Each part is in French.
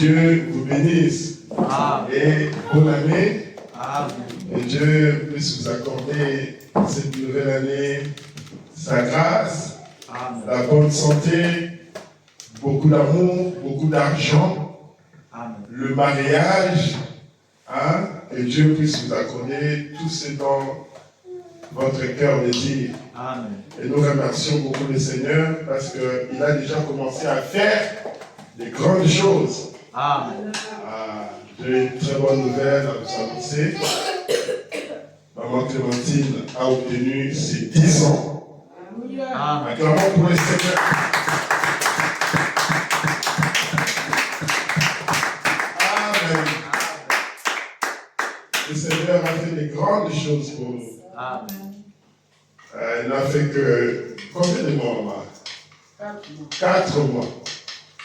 Dieu vous bénisse. Amen. Et bonne année. Amen. Que Dieu puisse vous accorder cette nouvelle année sa grâce, Amen. la bonne santé, beaucoup d'amour, beaucoup d'argent, Amen. le mariage. Que Dieu puisse vous accorder tout ce dont votre cœur désire. Amen. Et nous remercions beaucoup le Seigneur parce qu'il a déjà commencé à faire des grandes choses. Amen. J'ai une très bonne nouvelle à vous annoncer. Maman Clémentine a obtenu ses 10 ans. Amen. Acclamons pour le Seigneur. Amen. Le Seigneur a fait des grandes choses pour nous. Amen. Il n'a fait que combien de mois, maman? 4 mois.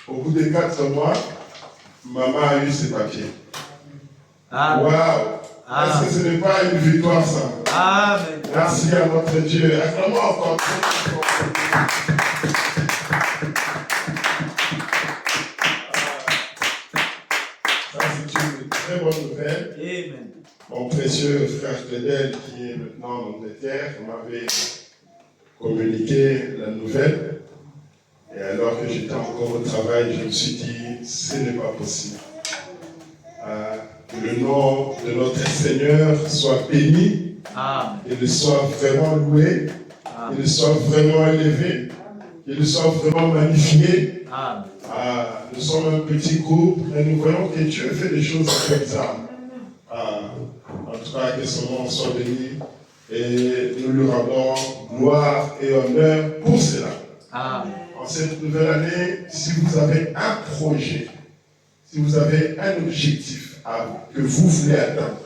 Au bout de 4 mois, maman a eu ses papiers. Amen. Waouh! Est-ce que ce n'est pas une victoire, ça? Amen. Merci à notre Dieu. Acclamons encore. Ça, c'est une très bonne nouvelle. Amen. Mon précieux frère Clédel, qui est maintenant en Angleterre, m'avait communiqué la nouvelle. Et alors que j'étais encore au travail, je me suis dit, ce n'est pas possible. Que le nom de notre Seigneur soit béni, Amen. qu'il soit vraiment loué, qu'il soit vraiment élevé, qu'il soit vraiment magnifié. Amen. Nous sommes un petit groupe et nous voyons que Dieu fait des choses avec ça. En tout cas, que son nom soit béni et nous lui rendons gloire et honneur pour cela. Amen. En cette nouvelle année, si vous avez un projet, si vous avez un objectif que vous voulez atteindre,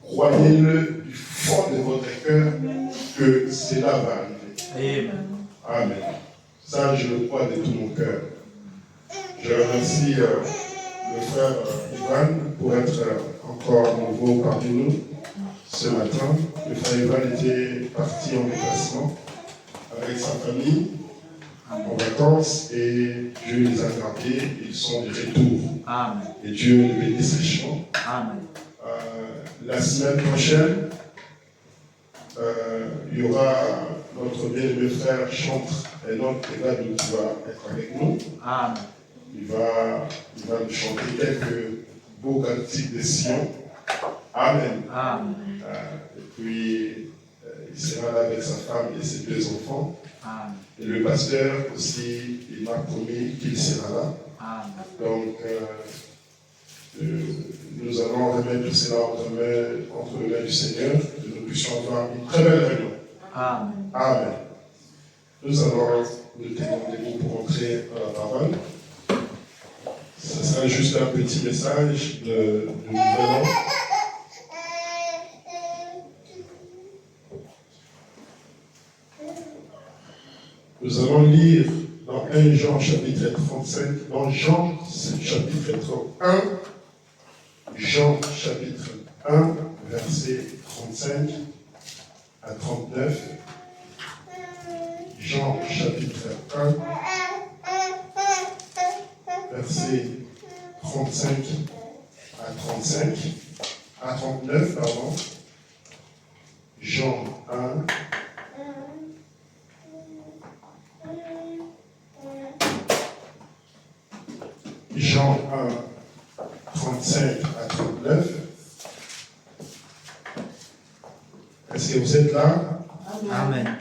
croyez-le du fond de votre cœur que cela va arriver. Amen. Amen. Ça, je le crois de tout mon cœur. Je remercie le frère Ivan pour être encore nouveau parmi nous ce matin. Le frère Ivan était parti en déplacement avec sa famille en vacances et Dieu les a gardés, ils sont de retour. Amen. Et Dieu les bénisse richement. Amen. La semaine prochaine, il y aura notre bien-aimé frère Chantre et notre Egadou qui va être avec nous. Amen. Il va nous chanter quelques beaux cantiques de Sion. Amen. Amen. Et puis, il sera là avec sa femme et ses 2 enfants. Amen. Et le pasteur aussi, il m'a promis qu'il sera là. Amen. Donc, nous allons remettre cela entre les mains du Seigneur, que nous puissions avoir une très belle réunion. Amen. Amen. Nous allons nous tenir debout pour entrer dans la parole. Ce sera juste un petit message de nouvel an. Nous allons lire dans 1 Jean chapitre 35, dans Jean chapitre 1, Jean chapitre 1, verset 35 à 39. Jean chapitre 1, verset 35 à 39, pardon. Jean 1, Jean 1, 35 à 39. Est-ce que vous êtes là? Amen.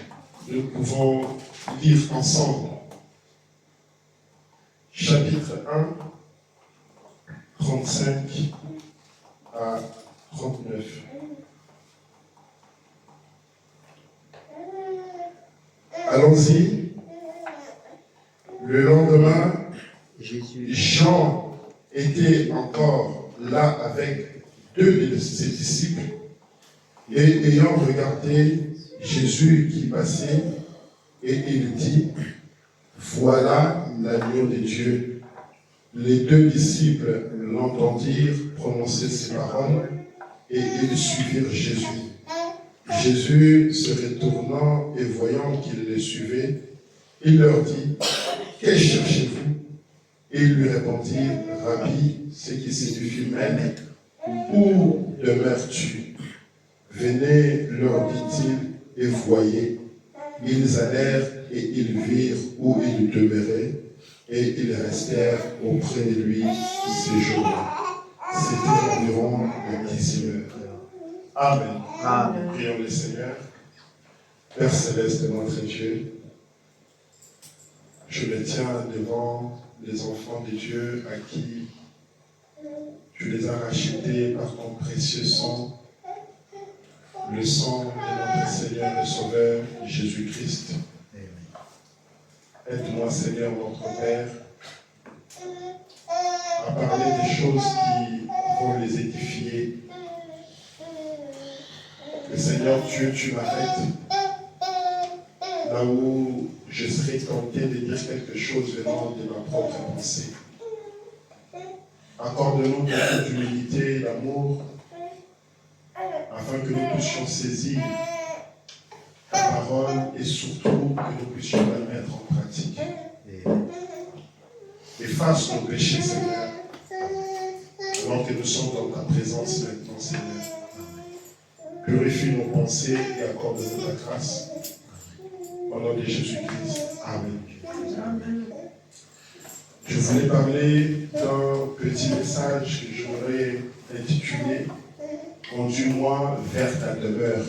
Nous pouvons lire ensemble. Chapitre 1, 35 à 39. Allons-y. Le lendemain, Jean était encore là avec 2 de ses disciples et ayant regardé Jésus qui passait, et il dit, voilà l'agneau de Dieu. Les 2 disciples l'entendirent prononcer ces paroles et ils suivirent Jésus. Jésus se retournant et voyant qu'ils les suivaient, il leur dit, que cherchez-vous? Et ils lui répondirent, Rabbi, ce qui signifie maître, où demeures-tu? Venez, leur dit-il, et voyez. Ils allèrent et ils virent où il demeurait, et ils restèrent auprès de lui ces jours-là. C'était environ la 10e heure. Amen. Amen. Prions le Seigneur. Père céleste, notre Dieu, je me tiens devant les enfants de Dieu à qui tu les as rachetés par ton précieux sang, le sang de notre Seigneur et Sauveur Jésus-Christ. Aide-moi, Seigneur, notre Père, à parler des choses qui vont les édifier. Que Seigneur Dieu, tu m'arrêtes là où je serai tenté de dire quelque chose venant de ma propre pensée. Accorde-nous beaucoup d'humilité et d'amour afin que nous puissions saisir ta parole et surtout que nous puissions la mettre en pratique. Efface nos péchés, Seigneur, alors que nous sommes dans ta présence maintenant, Seigneur. Purifie nos pensées et accorde-nous la grâce. Au nom de Jésus-Christ. Amen. Je voulais parler d'un petit message que j'aurais intitulé « Conduis-moi vers ta demeure ».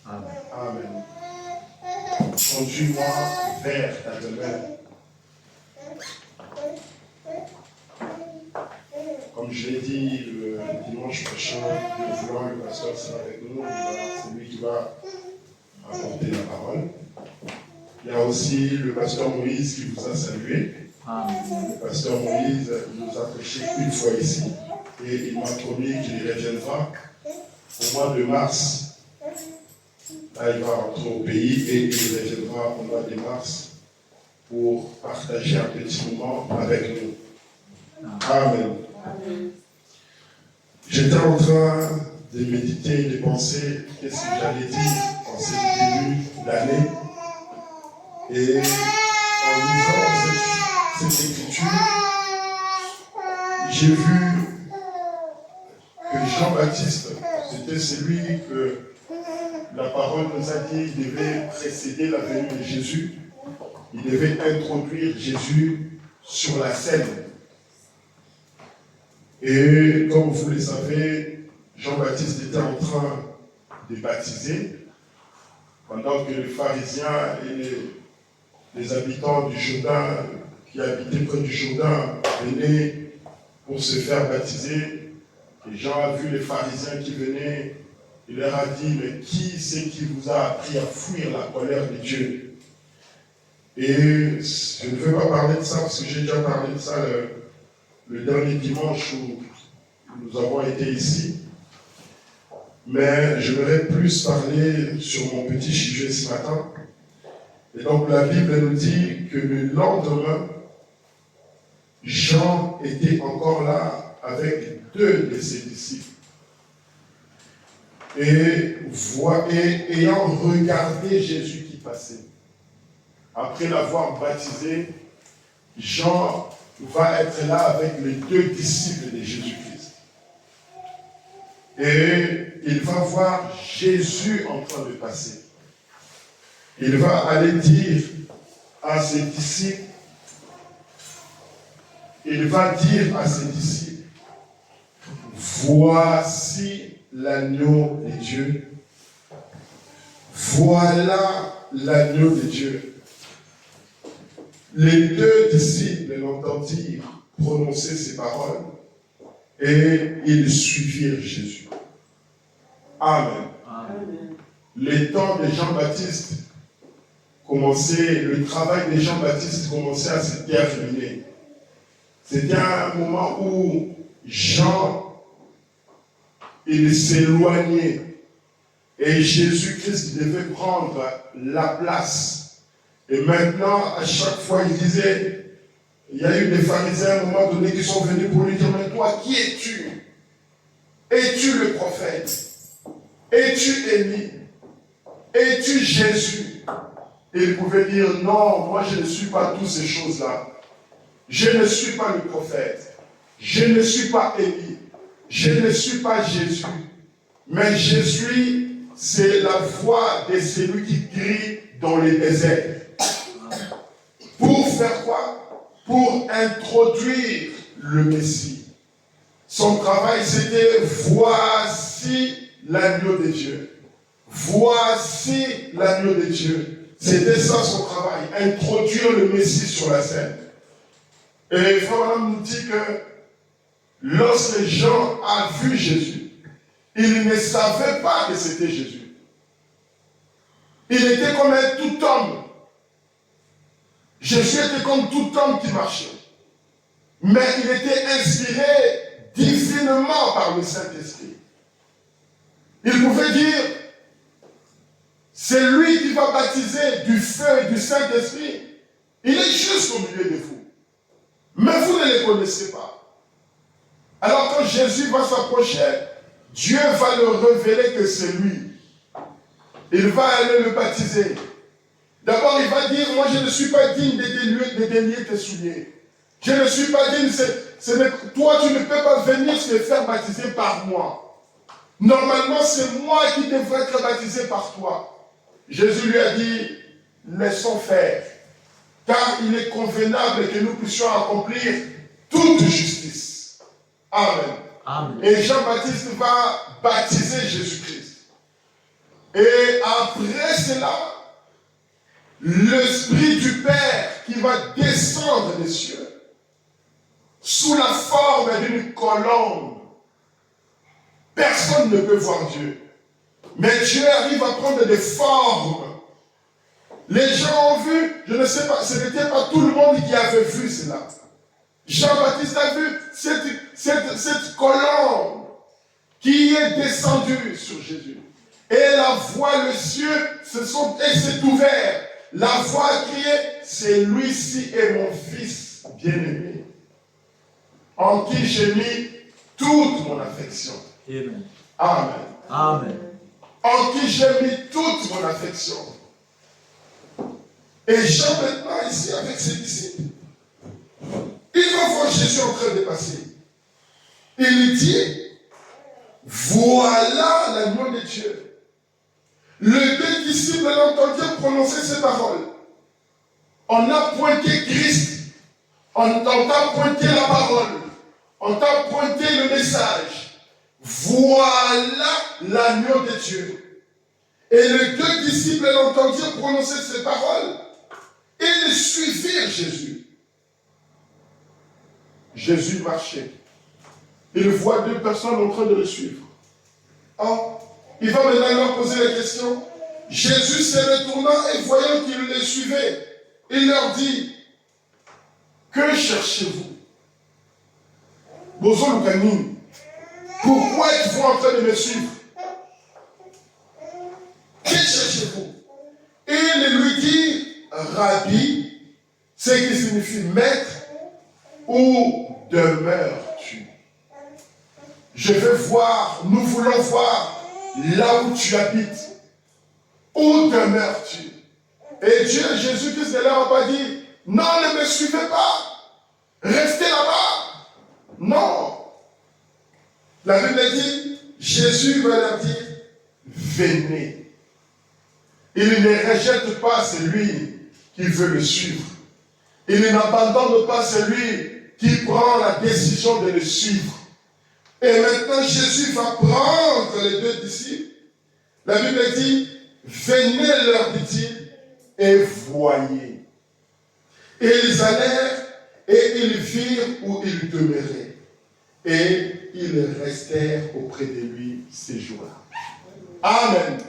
Amen. Conduis-moi vers ta demeure. Comme je l'ai dit le dimanche prochain, le vouloir, le pasteur sera avec nous. C'est lui qui va apporter la parole. Il y a aussi le pasteur Moïse qui vous a salué. Le pasteur Moïse nous a prêché une fois ici et il m'a promis qu'il reviendra au mois de mars. Là, il va rentrer au pays et il reviendra au mois de mars pour partager un petit moment avec nous. Amen. J'étais en train de méditer, de penser qu'est-ce que j'allais dire en ce début d'année. Et en lisant cette écriture, j'ai vu que Jean-Baptiste, c'était celui que la parole nous a dit qu'il devait précéder la venue de Jésus. Il devait introduire Jésus sur la scène. Et comme vous le savez, Jean-Baptiste était en train de baptiser, pendant que les pharisiens et les habitants du Jourdain, qui habitaient près du Jourdain, venaient pour se faire baptiser. Et Jean a vu les pharisiens qui venaient, il leur a dit, mais qui c'est qui vous a appris à fuir la colère de Dieu? Et je ne veux pas parler de ça, parce que j'ai déjà parlé de ça le dernier dimanche où nous avons été ici. Mais j'aimerais plus parler sur mon petit sujet ce matin. Et donc la Bible nous dit que le lendemain, Jean était encore là avec 2 de ses disciples. Et ayant regardé Jésus qui passait, après l'avoir baptisé, Jean va être là avec les 2 disciples de Jésus-Christ. Et il va voir Jésus en train de passer. Il va aller dire à ses disciples, voici l'agneau de Dieu. Voilà l'agneau de Dieu. Les 2 disciples l'entendirent prononcer ces paroles et ils suivirent Jésus. Amen. Amen. Les temps de Jean-Baptiste commençait, le travail de Jean-Baptiste commençait à se terminer. C'était un moment où Jean, il s'éloignait et Jésus-Christ devait prendre la place. Et maintenant, à chaque fois, il disait, il y a eu des pharisiens à un moment donné qui sont venus pour lui dire, mais toi, qui es-tu? Es-tu le prophète? Es-tu Élie? Es-tu Jésus? Et il pouvait dire, non, moi je ne suis pas toutes ces choses-là. Je ne suis pas le prophète. Je ne suis pas Élie. Je ne suis pas Jésus. Mais Jésus, c'est la voix de celui qui crie dans les déserts. Pour faire quoi? Pour introduire le Messie. Son travail, c'était voici l'agneau de Dieu. Voici l'agneau de Dieu. C'était ça son travail, introduire le Messie sur la scène. Et Frère nous dit que lorsque Jean a vu Jésus, il ne savait pas que c'était Jésus. Il était comme un tout homme. Jésus était comme tout homme qui marchait. Mais il était inspiré divinement par le Saint-Esprit. Il pouvait dire, c'est lui qui va baptiser du feu et du Saint-Esprit. Il est juste au milieu de vous. Mais vous ne le connaissez pas. Alors quand Jésus va s'approcher, Dieu va le révéler que c'est lui. Il va aller le baptiser. D'abord, il va dire, moi je ne suis pas digne de délier tes souliers. Je ne suis pas digne, toi tu ne peux pas venir te faire baptiser par moi. Normalement, c'est moi qui devrais être baptisé par toi. Jésus lui a dit, laissons faire. Car il est convenable que nous puissions accomplir toute justice. Amen. Amen. Et Jean-Baptiste va baptiser Jésus-Christ. Et après cela, l'Esprit du Père qui va descendre des cieux, sous la forme d'une colombe. Personne ne peut voir Dieu. Mais Dieu arrive à prendre des formes. Les gens ont vu, je ne sais pas, ce n'était pas tout le monde qui avait vu cela. Jean-Baptiste a vu cette colombe qui est descendue sur Jésus. Et la voix, le cieux, s'est ouvert. La voix a crié, c'est lui-ci est mon fils bien-aimé, en qui j'ai mis toute mon affection. Amen. Amen. Amen. En qui j'ai mis toute mon affection. Et Jean maintenant ici avec ses disciples, il va voir Jésus en train de passer. Il dit, voilà l'agneau de Dieu. Les deux disciples l'entendirent prononcer ces paroles. On a pointé Christ. On t'a pointé la parole. On t'a pointé le message. Voilà l'agneau de Dieu. Et les deux disciples l'entendirent prononcer ces paroles. Et ils suivirent Jésus. Jésus marchait. Il voit deux personnes en train de le suivre. Oh, il va maintenant leur poser la question. Jésus se retourna et voyant qu'ils les suivaient, il leur dit, que cherchez-vous? Bozo Lukanin, pourquoi êtes-vous en train de me suivre? Que cherchez-vous? Et il lui dit, Rabbi, ce qui signifie maître, où demeures-tu? Je veux voir, nous voulons voir là où tu habites. Où demeures-tu? Et Dieu, Jésus-Christ ne leur a pas dit, non, ne me suivez pas. Restez là-bas. Non. La Bible dit, Jésus va leur dire, venez. Il ne rejette pas celui qui veut le suivre. Il n'abandonne pas celui qui prend la décision de le suivre. Et maintenant, Jésus va prendre les deux disciples. La Bible dit, venez, leur dit-il, et voyez. Et ils allèrent et ils virent où il demeurait. Et ils restèrent auprès de lui ces jours-là. Amen.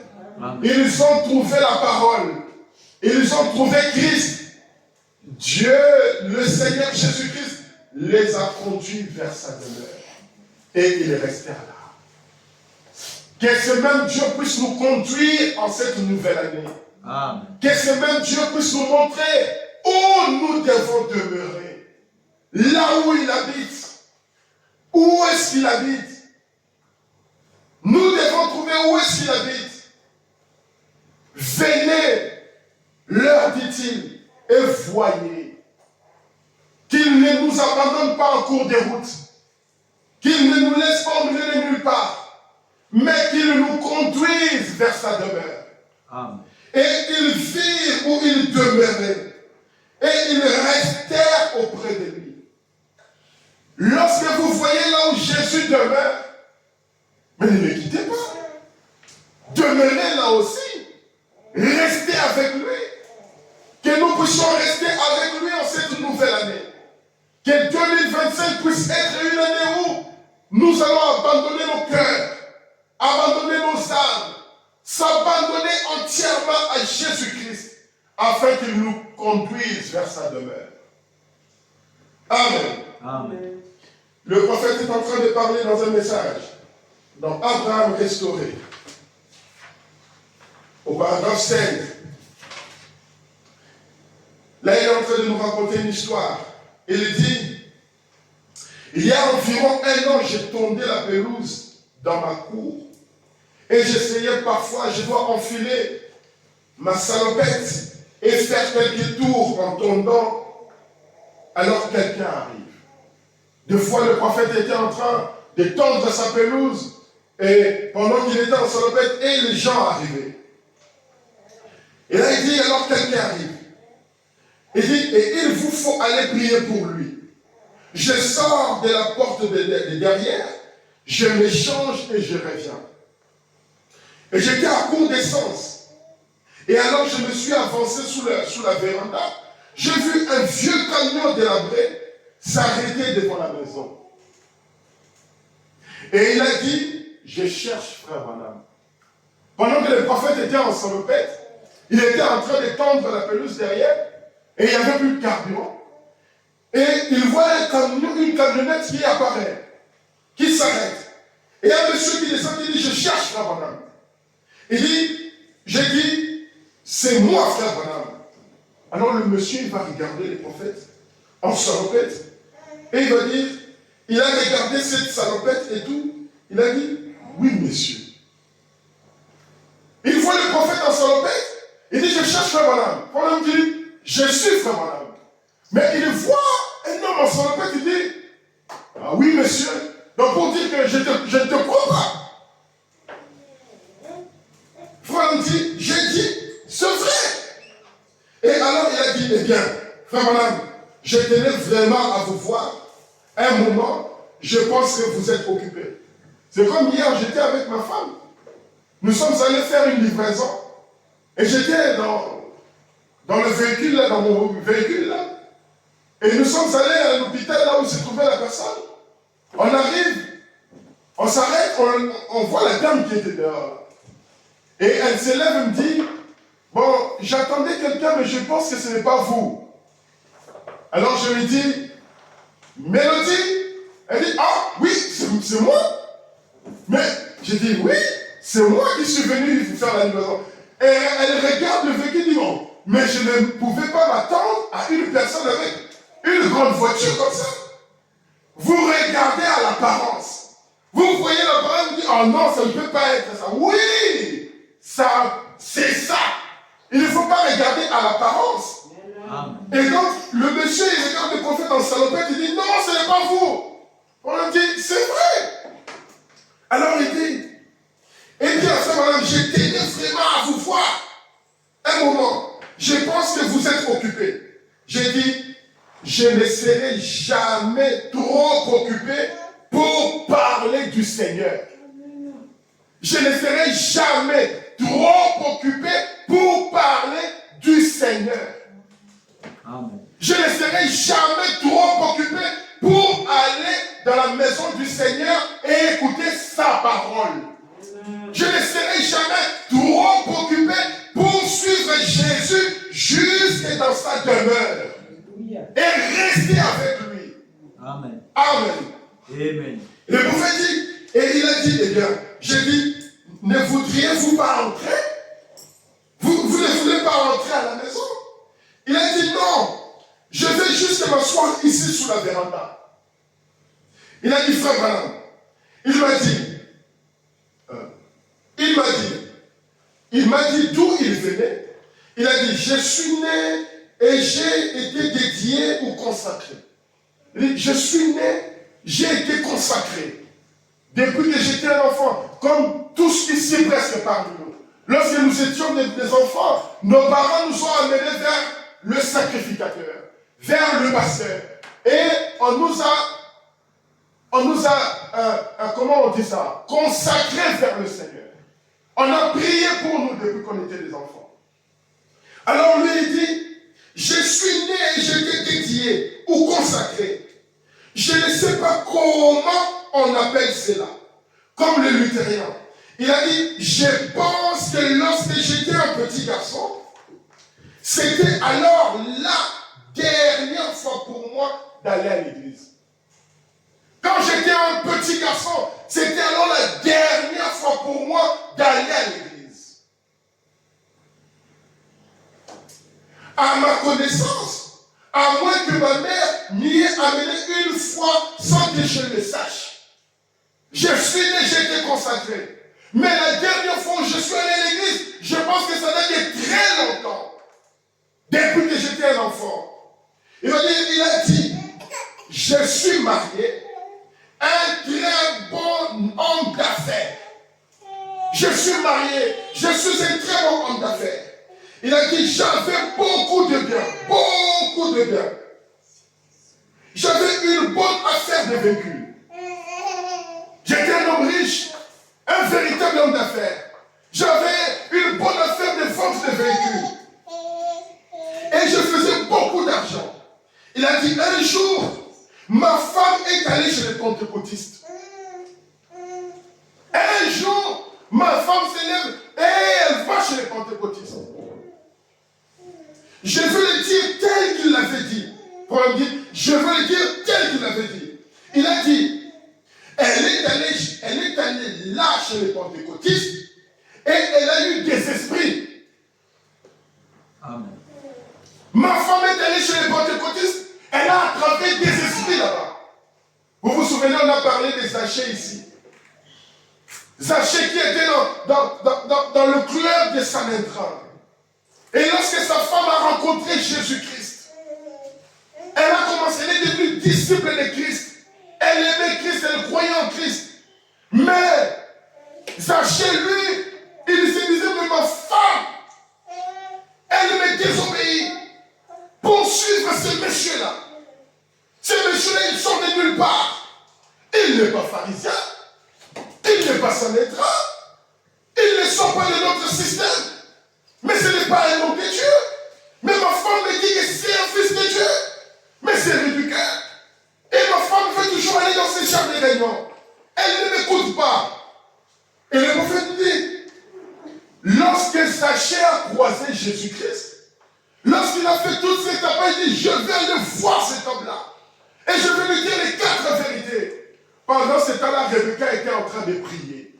Amen. Ils ont trouvé la parole. Ils ont trouvé Christ. Dieu, le Seigneur Jésus-Christ, les a conduits vers sa demeure. Et ils restèrent là. Que ce même Dieu puisse nous conduire en cette nouvelle année. Amen. Que ce même Dieu puisse nous montrer où nous devons demeurer. Là où il habite. Où est-ce qu'il habite? Nous devons trouver où est-ce qu'il habite. Venez, leur dit-il, et voyez. qu'il ne nous abandonne pas en cours de route, qu'il ne nous laisse pas au milieu de nulle part, mais qu'il nous conduise vers sa demeure. Amen. Et ils virent où ils demeuraient, et ils restèrent auprès de lui. Lorsque vous voyez là où Jésus demeure, mais ne le quittez pas. Demeurez là aussi. Restez avec lui. Que nous puissions rester avec lui en cette nouvelle année. Que 2025 puisse être une année où nous allons abandonner nos cœurs, abandonner nos âmes, s'abandonner entièrement à Jésus-Christ, afin qu'il nous conduise vers sa demeure. Amen. Amen. Le prophète est en train de parler dans un message, dans Abraham restauré, au paragraphe 5. Là, il est en train de nous raconter une histoire. Il dit, il y a environ 1 an, j'ai tondé la pelouse dans ma cour. Et j'essayais parfois, je dois enfiler ma salopette et faire quelques tours en tondant, alors quelqu'un arrive. Deux fois, le prophète était en train de tondre sa pelouse, et pendant qu'il était en salopette, et les gens arrivaient. Et là, il dit, alors quelqu'un arrive. Il dit, et il vous faut aller prier pour lui. Je sors de la porte de derrière, je m'échange et je reviens. Et j'étais à court d'essence. Et alors je me suis avancé sous la véranda. J'ai vu un vieux camion délabré s'arrêter devant la maison. Et il a dit, je cherche frère Branham. Pendant que le prophète était en salopette, il était en train de tendre la pelouse derrière, et il n'y avait plus de carburant. Et il voit une camionnette qui apparaît, qui s'arrête. Et il y a un monsieur qui descend, qui dit, je cherche frère Branham. Il dit, j'ai dit, c'est moi frère Branham. Alors le monsieur, il va regarder le prophète en salopette, et il va dire, il a regardé cette salopette et tout, il a dit, oui monsieur. Il voit le prophète en salopette, il dit, je cherche frère Branham. Branham dit, je suis frère Branham. Mais il voit un homme en salopette, il dit, ah oui monsieur, donc pour dire que je ne te crois pas. Frère Branham dit, j'ai dit, c'est vrai. Et alors il a dit, eh bien, frère Branham, je tenais vraiment à vous voir. Un moment, je pense que vous êtes occupé. C'est comme hier, j'étais avec ma femme. Nous sommes allés faire une livraison. Et j'étais dans le véhicule, là, dans mon véhicule, là. Et nous sommes allés à l'hôpital, là où se trouvait la personne. On arrive, on s'arrête, on voit la dame qui était dehors. Et elle se lève et me dit, bon, j'attendais quelqu'un, mais je pense que ce n'est pas vous. Alors je lui dis, Mélodie? Elle dit, ah oui, c'est moi. Mais j'ai dit, oui, c'est moi qui suis venu vous faire la livraison. Et elle regarde le véhicule et dit, bon, mais je ne pouvais pas m'attendre à une personne avec une grande voiture comme ça. Vous regardez à l'apparence. Vous voyez l'apparence, vous dites, oh non, ça ne peut pas être ça. Oui, ça, c'est ça. Il ne faut pas regarder à l'apparence. Et donc, le monsieur, il regarde le prophète en salopette, il dit, non, ce n'est pas vous. On lui dit, c'est vrai. Alors il dit, eh bien, frère madame, je tenais vraiment à vous voir. Un moment, je pense que vous êtes occupé. J'ai dit, je ne serai jamais trop occupé pour parler du Seigneur. Je ne serai jamais trop occupé pour parler du Seigneur. Amen. Je ne serai jamais trop occupé pour aller dans la maison du Seigneur et écouter sa parole. Je ne serai jamais trop occupé pour suivre Jésus jusque dans sa demeure et rester avec lui. Amen. Amen. Amen. Le prophète dit, et il a dit, eh bien, j'ai dit, ne voudriez-vous pas entrer? Vous ne voulez pas entrer à la maison? Il a dit, non, je vais juste m'asseoir ici sous la véranda. Il a dit, frère Branham, il m'a dit d'où il venait. Il a dit, je suis né et j'ai été dédié ou consacré. Il dit, je suis né, j'ai été consacré. Depuis que j'étais un enfant, comme tous ici presque parmi nous. Lorsque nous étions des enfants, nos parents nous ont amenés vers le sacrificateur, vers le pasteur. Et on nous a, comment on dit ça, consacrés vers le Seigneur. On a prié pour nous depuis qu'on était des enfants. Alors lui, il dit, je suis né et j'étais dédié ou consacré. Je ne sais pas comment on appelle cela. Comme le luthérien. Il a dit, je pense que lorsque j'étais un petit garçon, c'était alors la dernière fois pour moi d'aller à l'église. Quand j'étais un petit garçon, c'était alors la dernière fois pour moi d'aller à l'église. À ma connaissance, à moins que ma mère m'y ait amené une fois sans que je le sache. Je suis né, j'ai été consacré. Mais la dernière fois où je suis allé à l'église, je pense que ça date de très longtemps. Depuis que j'étais un enfant. Il a dit, je suis marié, un très bon homme d'affaires. Je suis marié, je suis un très bon homme d'affaires. Il a dit, j'avais beaucoup de biens, beaucoup de biens. J'avais une bonne affaire de véhicule. J'étais un homme riche, un véritable homme d'affaires. J'avais une bonne affaire de vente de véhicules. Et je faisais beaucoup d'argent. Il a dit, un jour, ma femme est allée chez les pentecôtistes. Un jour, ma femme s'élève et elle va chez les pentecôtistes. Je veux le dire tel qu'il l'avait dit. Paul dit, je veux le dire tel qu'il l'avait dit. Il a dit, elle est allée là chez les pentecôtistes et elle a eu des esprits. Amen. Ma femme est allée chez les pentecôtistes, elle a attrapé des esprits là-bas. Vous vous souvenez, on a parlé de Zachée ici. Zachée qui était dans le club de Sanhédrin. Et lorsque sa femme a rencontré Jésus-Christ, elle a commencé, elle est devenue disciple de Christ. Elle aimait Christ, elle croyait en Christ. Mais Zachée, lui, il se disait, mais ma femme, elle me désobéit pour suivre ce monsieur-là. Ce monsieur-là, il sort de nulle part. Il n'est pas pharisien, il n'est pas sanhédrin, il ne sort pas de notre système. Mais ce n'est pas un homme de Dieu. Mais ma femme me dit que c'est un fils de Dieu. Mais c'est ridicule. Et ma femme veut toujours aller dans ces chambres de réunion. Elle ne m'écoute pas. Et le prophète dit, lorsque Zachée a croisé Jésus-Christ, lorsqu'il a fait toute cette affaire, il dit, je vais aller voir cet homme-là. Et je vais lui dire les 4 vérités. Pendant ce temps-là, Rebecca était en train de prier.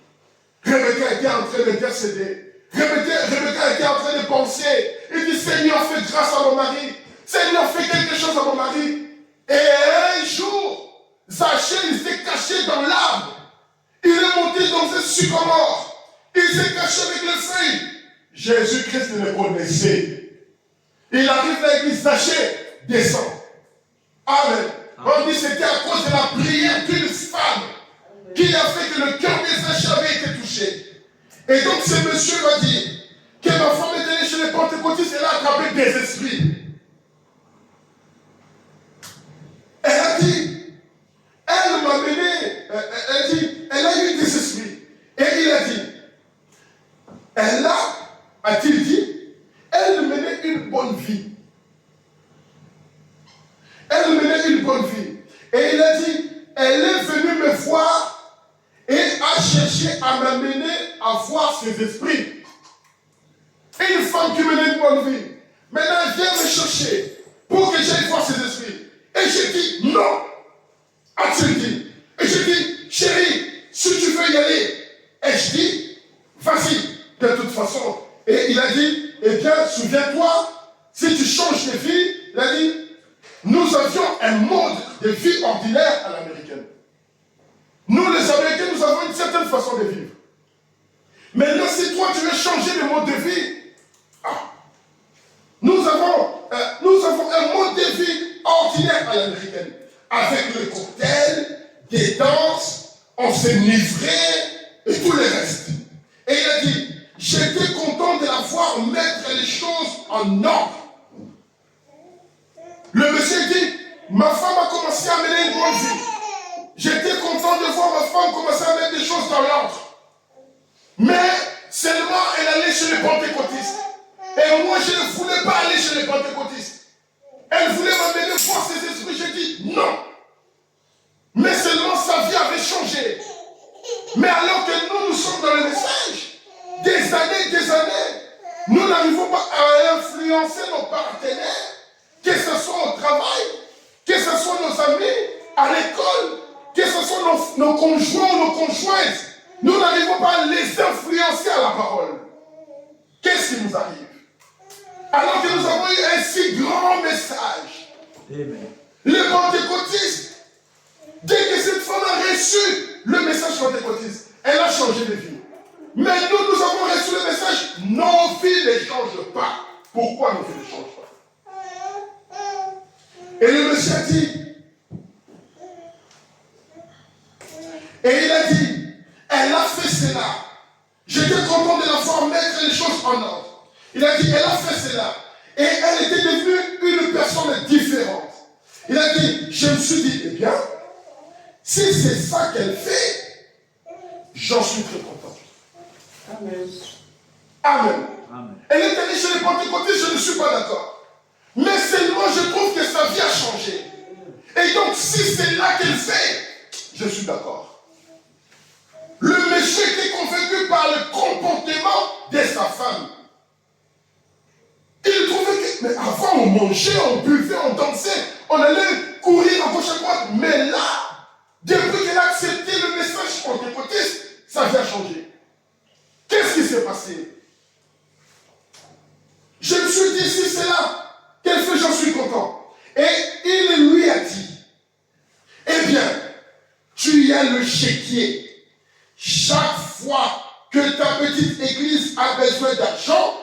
Rebecca était en train d'intercéder. Rebecca était en train de penser. Il dit, Seigneur, fais grâce à mon mari. Seigneur, fais quelque chose à mon mari. Et un jour, Zachée, il s'est caché dans l'arbre. Il est monté dans un sycomore. Il s'est caché avec les feuilles. Jésus-Christ le connaissait. Il arrive là et dit, Zachée, descends. Amen. On dit, c'était à cause de la prière d'une femme qui a fait que le cœur de Zachée avait été touché. Et donc ce monsieur va dire que ma femme est allée chez les pentecôtistes et elle a attrapé des esprits. Elle a dit, elle m'a mené, elle dit, elle a eu des esprits. Et il a dit, elle a-t-il dit, elle menait une bonne vie. Elle menait une bonne vie. Et il a dit, elle est venue me voir et a cherché à m'amener à voir ses esprits. Et une femme qui menait une bonne vie, maintenant elle vient me chercher pour que j'aille voir ses esprits. Et j'ai dit non, a-t-il dit. Et j'ai dit, chérie, si tu veux y aller. Et je dis, vas-y, de toute façon. Et il a dit, eh bien, souviens-toi, si tu changes de vie, il a dit, nous avions un mode de vie ordinaire à l'américaine. Nous, les Américains, nous avons une certaine façon de vivre. Maintenant, si toi, tu veux changer de mode de vie, nous avons un mode de vie ordinaire à l'américaine. avec le cocktail, des danses, on s'est livré et tout le reste. Et il a dit, j'étais content de la voir mettre les choses en ordre. Le monsieur dit, ma femme a commencé à mener une bonne vie. J'étais content de voir ma femme commencer à mettre des choses dans l'ordre. Mais seulement elle allait chez les pentecôtistes. Et moi je ne voulais pas aller chez les pentecôtistes. Elle voulait m'amener voir ses esprits. J'ai dit non. Mais seulement sa vie avait changé. Mais alors que nous sommes dans le message, des années, nous n'arrivons pas à influencer nos partenaires, que ce soit au travail, que ce soit nos amis, à l'école, que ce soit nos conjoints ou nos conjointes. Nous n'arrivons pas à les influencer à la parole. Qu'est-ce qui nous arrive? Alors que nous avons eu un si grand message. Amen. Les pentecôtistes, dès que cette femme a reçu le message pentecôtiste, elle a changé de vie. Mais nous avons reçu le message, nos vies ne changent pas. Pourquoi nos vies ne changent pas? Et le monsieur a dit, et il a dit, elle a fait cela. J'étais content de la voir mettre les choses en ordre. Il a dit, elle a fait cela. Et elle était devenue une personne différente. Il a dit, je me suis dit, eh bien, si c'est ça qu'elle fait, j'en suis très content. Amen. Amen. Amen. Elle est allée chez les pentecôtistes, je ne suis pas d'accord. Mais seulement je trouve que sa vie a changé. Et donc, si c'est là qu'elle fait, je suis d'accord. Le monsieur était convaincu par le comportement de sa femme. Il trouvait que, mais avant on mangeait, on buvait, on dansait, on allait courir à gauche à droite. Mais là, depuis qu'elle a accepté le message pentecôtiste, sa vie a changé. Qu'est-ce qui s'est passé? Je me suis dit, si c'est là qu'elle fait, j'en suis content. Et il lui a dit, eh bien, tu as le chéquier. Chaque fois que ta petite église a besoin d'argent,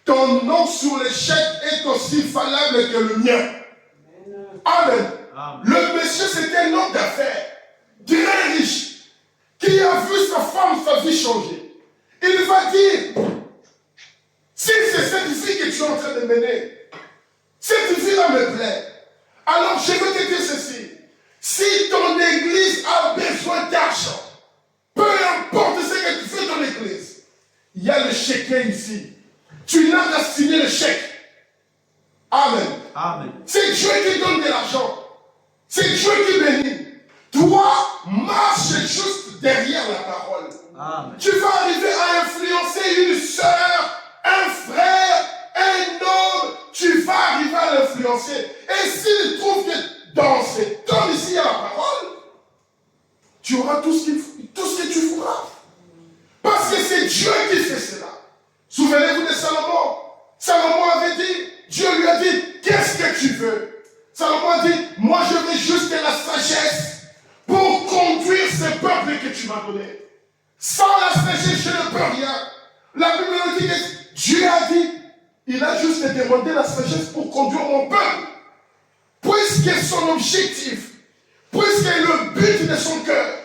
ton nom sur le chèque est aussi valable que le mien. Amen. Amen. Le monsieur, c'était un homme d'affaires, très riche, qui a vu sa femme, sa vie changer. Il va dire, si c'est cette vie que tu es en train de mener, cette vie-là me plaît, alors je veux te dire ceci. Si ton église a besoin d'argent, peu importe ce que tu fais dans l'église, il y a le chèque ici. Tu n'as qu'à signer le chèque. Amen. Amen. C'est Dieu qui donne de l'argent. C'est Dieu qui bénit. Toi, marche juste derrière la parole. Amen. Tu vas arriver à influencer une sœur, un frère, un homme. Tu vas arriver à l'influencer. Et s'il trouve que dans cet homme ici, il y a la parole, tu auras tout ce que tu feras. Parce que c'est Dieu qui fait cela. Souvenez-vous de Salomon. Salomon avait dit, Dieu lui a dit, qu'est-ce que tu veux? Salomon a dit, moi je veux juste la sagesse pour conduire ce peuple que tu m'as donné. Sans la sagesse, je ne peux rien. La Bible nous dit que Dieu a dit, il a juste demandé la sagesse pour conduire mon peuple. Puisque son objectif, puisque le but de son cœur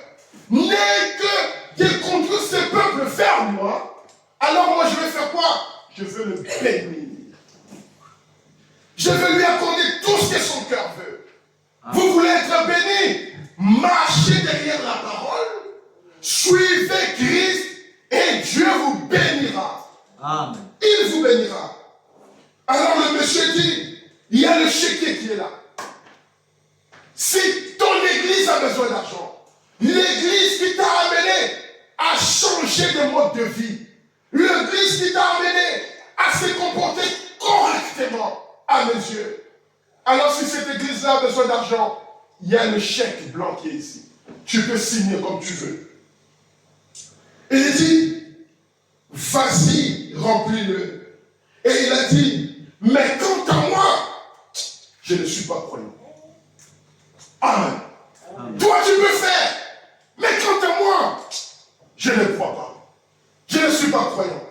n'est que de conduire ce peuple vers moi, alors moi je vais faire quoi? Je veux le bénir. Je veux lui accorder tout ce que son cœur veut. Vous voulez être béni? Marchez derrière la parole, suivez Christ et Dieu vous bénira. Amen. Il vous bénira. Alors le monsieur dit, il y a le chéquier qui est là. Si ton église a besoin d'argent, l'église qui t'a amené à changer de mode de vie, l'église qui t'a amené à se comporter correctement à mes yeux. Alors si cette église-là a besoin d'argent, il y a le chèque blanc qui est ici. Tu peux signer comme tu veux. Et il dit, vas-y, remplis-le. Et il a dit, mais quant à moi, je ne suis pas croyant. Amen. Amen. Toi, tu peux faire. Mais quant à moi, je ne crois pas. Je ne suis pas croyant.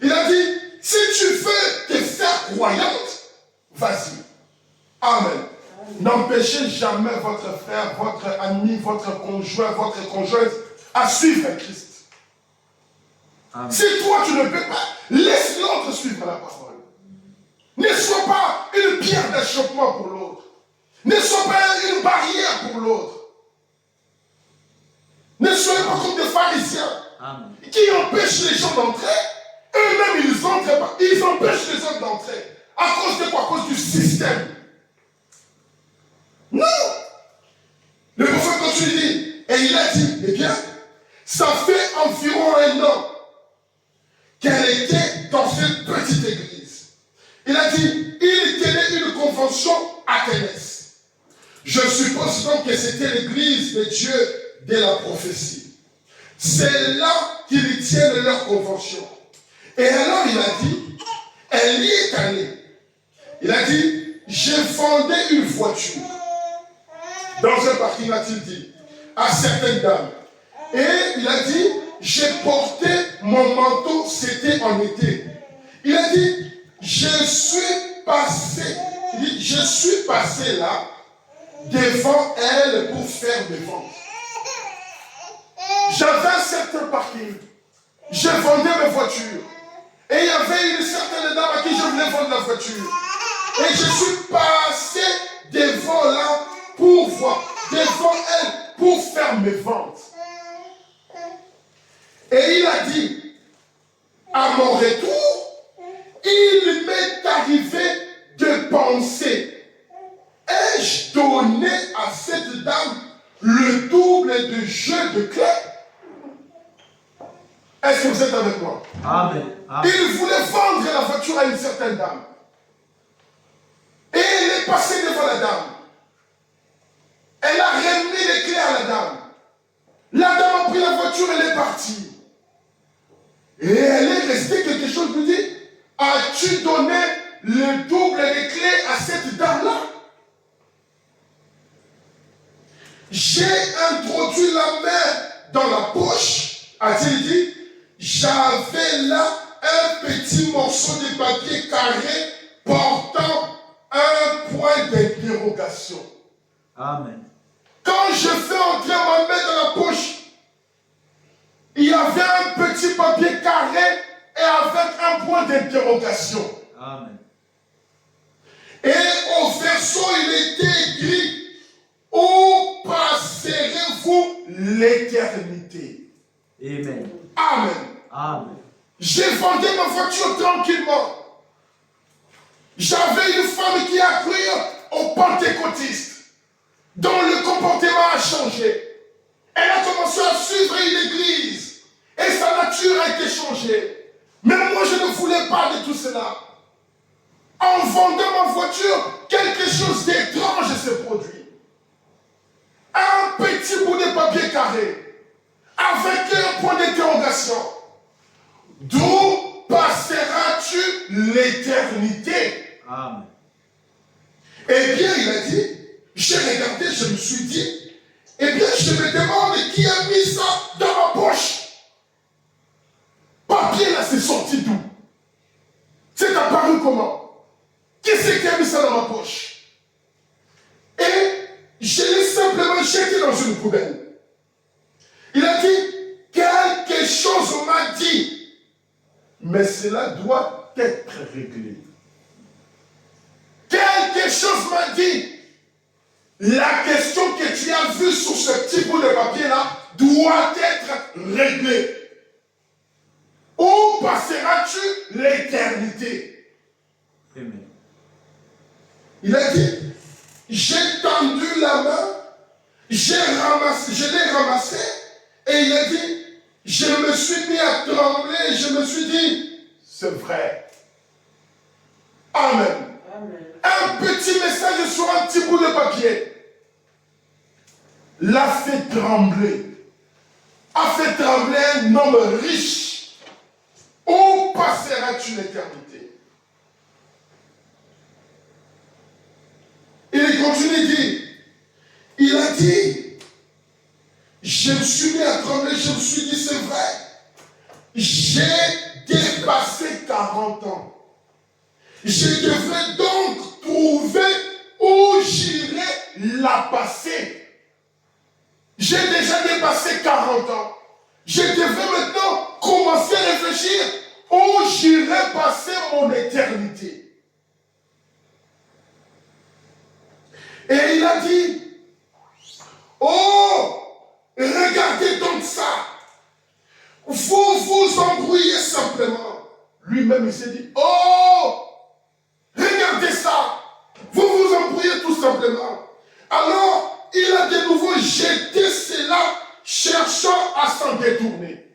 Il a dit, si tu veux te faire croyante, vas-y. Amen. N'empêchez jamais votre frère, votre ami, votre conjoint, votre conjointe à suivre Christ. Amen. Si toi tu ne peux pas, laisse l'autre suivre la parole. Ne sois pas une pierre d'achoppement pour l'autre. Ne sois pas une barrière pour l'autre. Ne soyez pas comme des pharisiens Amen. qui empêchent les gens d'entrer. Eux-mêmes, ils entrent pas. Ils empêchent les autres d'entrer. À cause de quoi? À cause du système. Non. Le prophète continue, et il a dit, eh bien, ça fait environ 1 an qu'elle était dans cette petite église. Il a dit, il tenait une convention à Athènes. Je suppose donc que c'était l'église de Dieu de la prophétie. C'est là qu'ils tiennent leur convention. Et alors il a dit, elle y est allée. Il a dit, j'ai fondé une voiture. Dans un parking, a-t-il dit, à certaines dames. Et il a dit, j'ai porté mon manteau, c'était en été. Il a dit, je suis passé là, devant elle pour faire mes ventes. J'avais un certain parking. Je vendais mes voitures. Et il y avait une certaine dame à qui je voulais vendre la voiture. Et je suis passé devant là pour voir, devant elle, pour faire mes ventes. Et il a dit, à mon retour, il m'est arrivé de penser, ai-je donné à cette dame le double de jeu de clés? Est-ce que vous êtes avec moi? Amen. Amen. Il voulait vendre la voiture à une certaine dame. Et il est passé devant la dame. Elle a remis les clés à la dame. La dame a pris la voiture, elle est partie. Et elle est restée quelque chose, lui dit, as-tu donné le double des clés à cette dame-là? J'ai introduit la main dans la poche, a-t-il dit, j'avais là un petit morceau de papier carré portant un point d'interrogation. Amen. Quand je fais entrer ma main dans la poche, il y avait un petit papier carré et avec un point d'interrogation. Amen. Et au verso, il était écrit, où passerez-vous l'éternité? Amen. Amen. Amen. J'ai vendu ma voiture tranquillement. J'avais une femme qui a cru aux pentecôtistes, dont le comportement a changé. Elle a commencé à suivre une église et sa nature a été changée. Mais moi, je ne voulais pas de tout cela. En vendant ma voiture, quelque chose d'étrange s'est produit. Un petit bout de papier carré avec un point d'interrogation. D'où passeras-tu l'éternité? Amen. Eh bien, il a dit, j'ai regardé, je me suis dit, eh bien, je me demande qui a mis ça dans ma poche. Papier là, c'est sorti d'où? C'est apparu comment? Qui c'est qui a mis ça dans ma poche? Et je l'ai simplement jeté dans une poubelle. Il a dit, quelque chose m'a dit, mais cela doit être réglé. Quelque chose m'a dit, la question que tu as vue sur ce petit bout de papier-là doit être réglée. Où passeras-tu l'éternité? Amen. Il a dit, j'ai tendu la main, je l'ai ramassé, et il a dit, je me suis mis à trembler, et je me suis dit, c'est vrai. Amen. Amen. Un petit message sur un petit bout de papier l'a fait trembler. A fait trembler un homme riche. Où passeras-tu l'éternité? Il continue de dire, il a dit, je me suis mis à trembler, je me suis dit, c'est vrai. J'ai dépassé 40 ans. Je devrais donc trouver où j'irai l'a passé. J'ai déjà dépassé 40 ans. Je devais maintenant commencer à réfléchir où j'irai passer mon éternité. Et il a dit, oh, regardez donc ça. Vous vous embrouillez simplement. Lui-même, il s'est dit, oh, regardez ça. Vous vous embrouillez tout simplement. Alors, il a de nouveau jeté cela, cherchant à s'en détourner.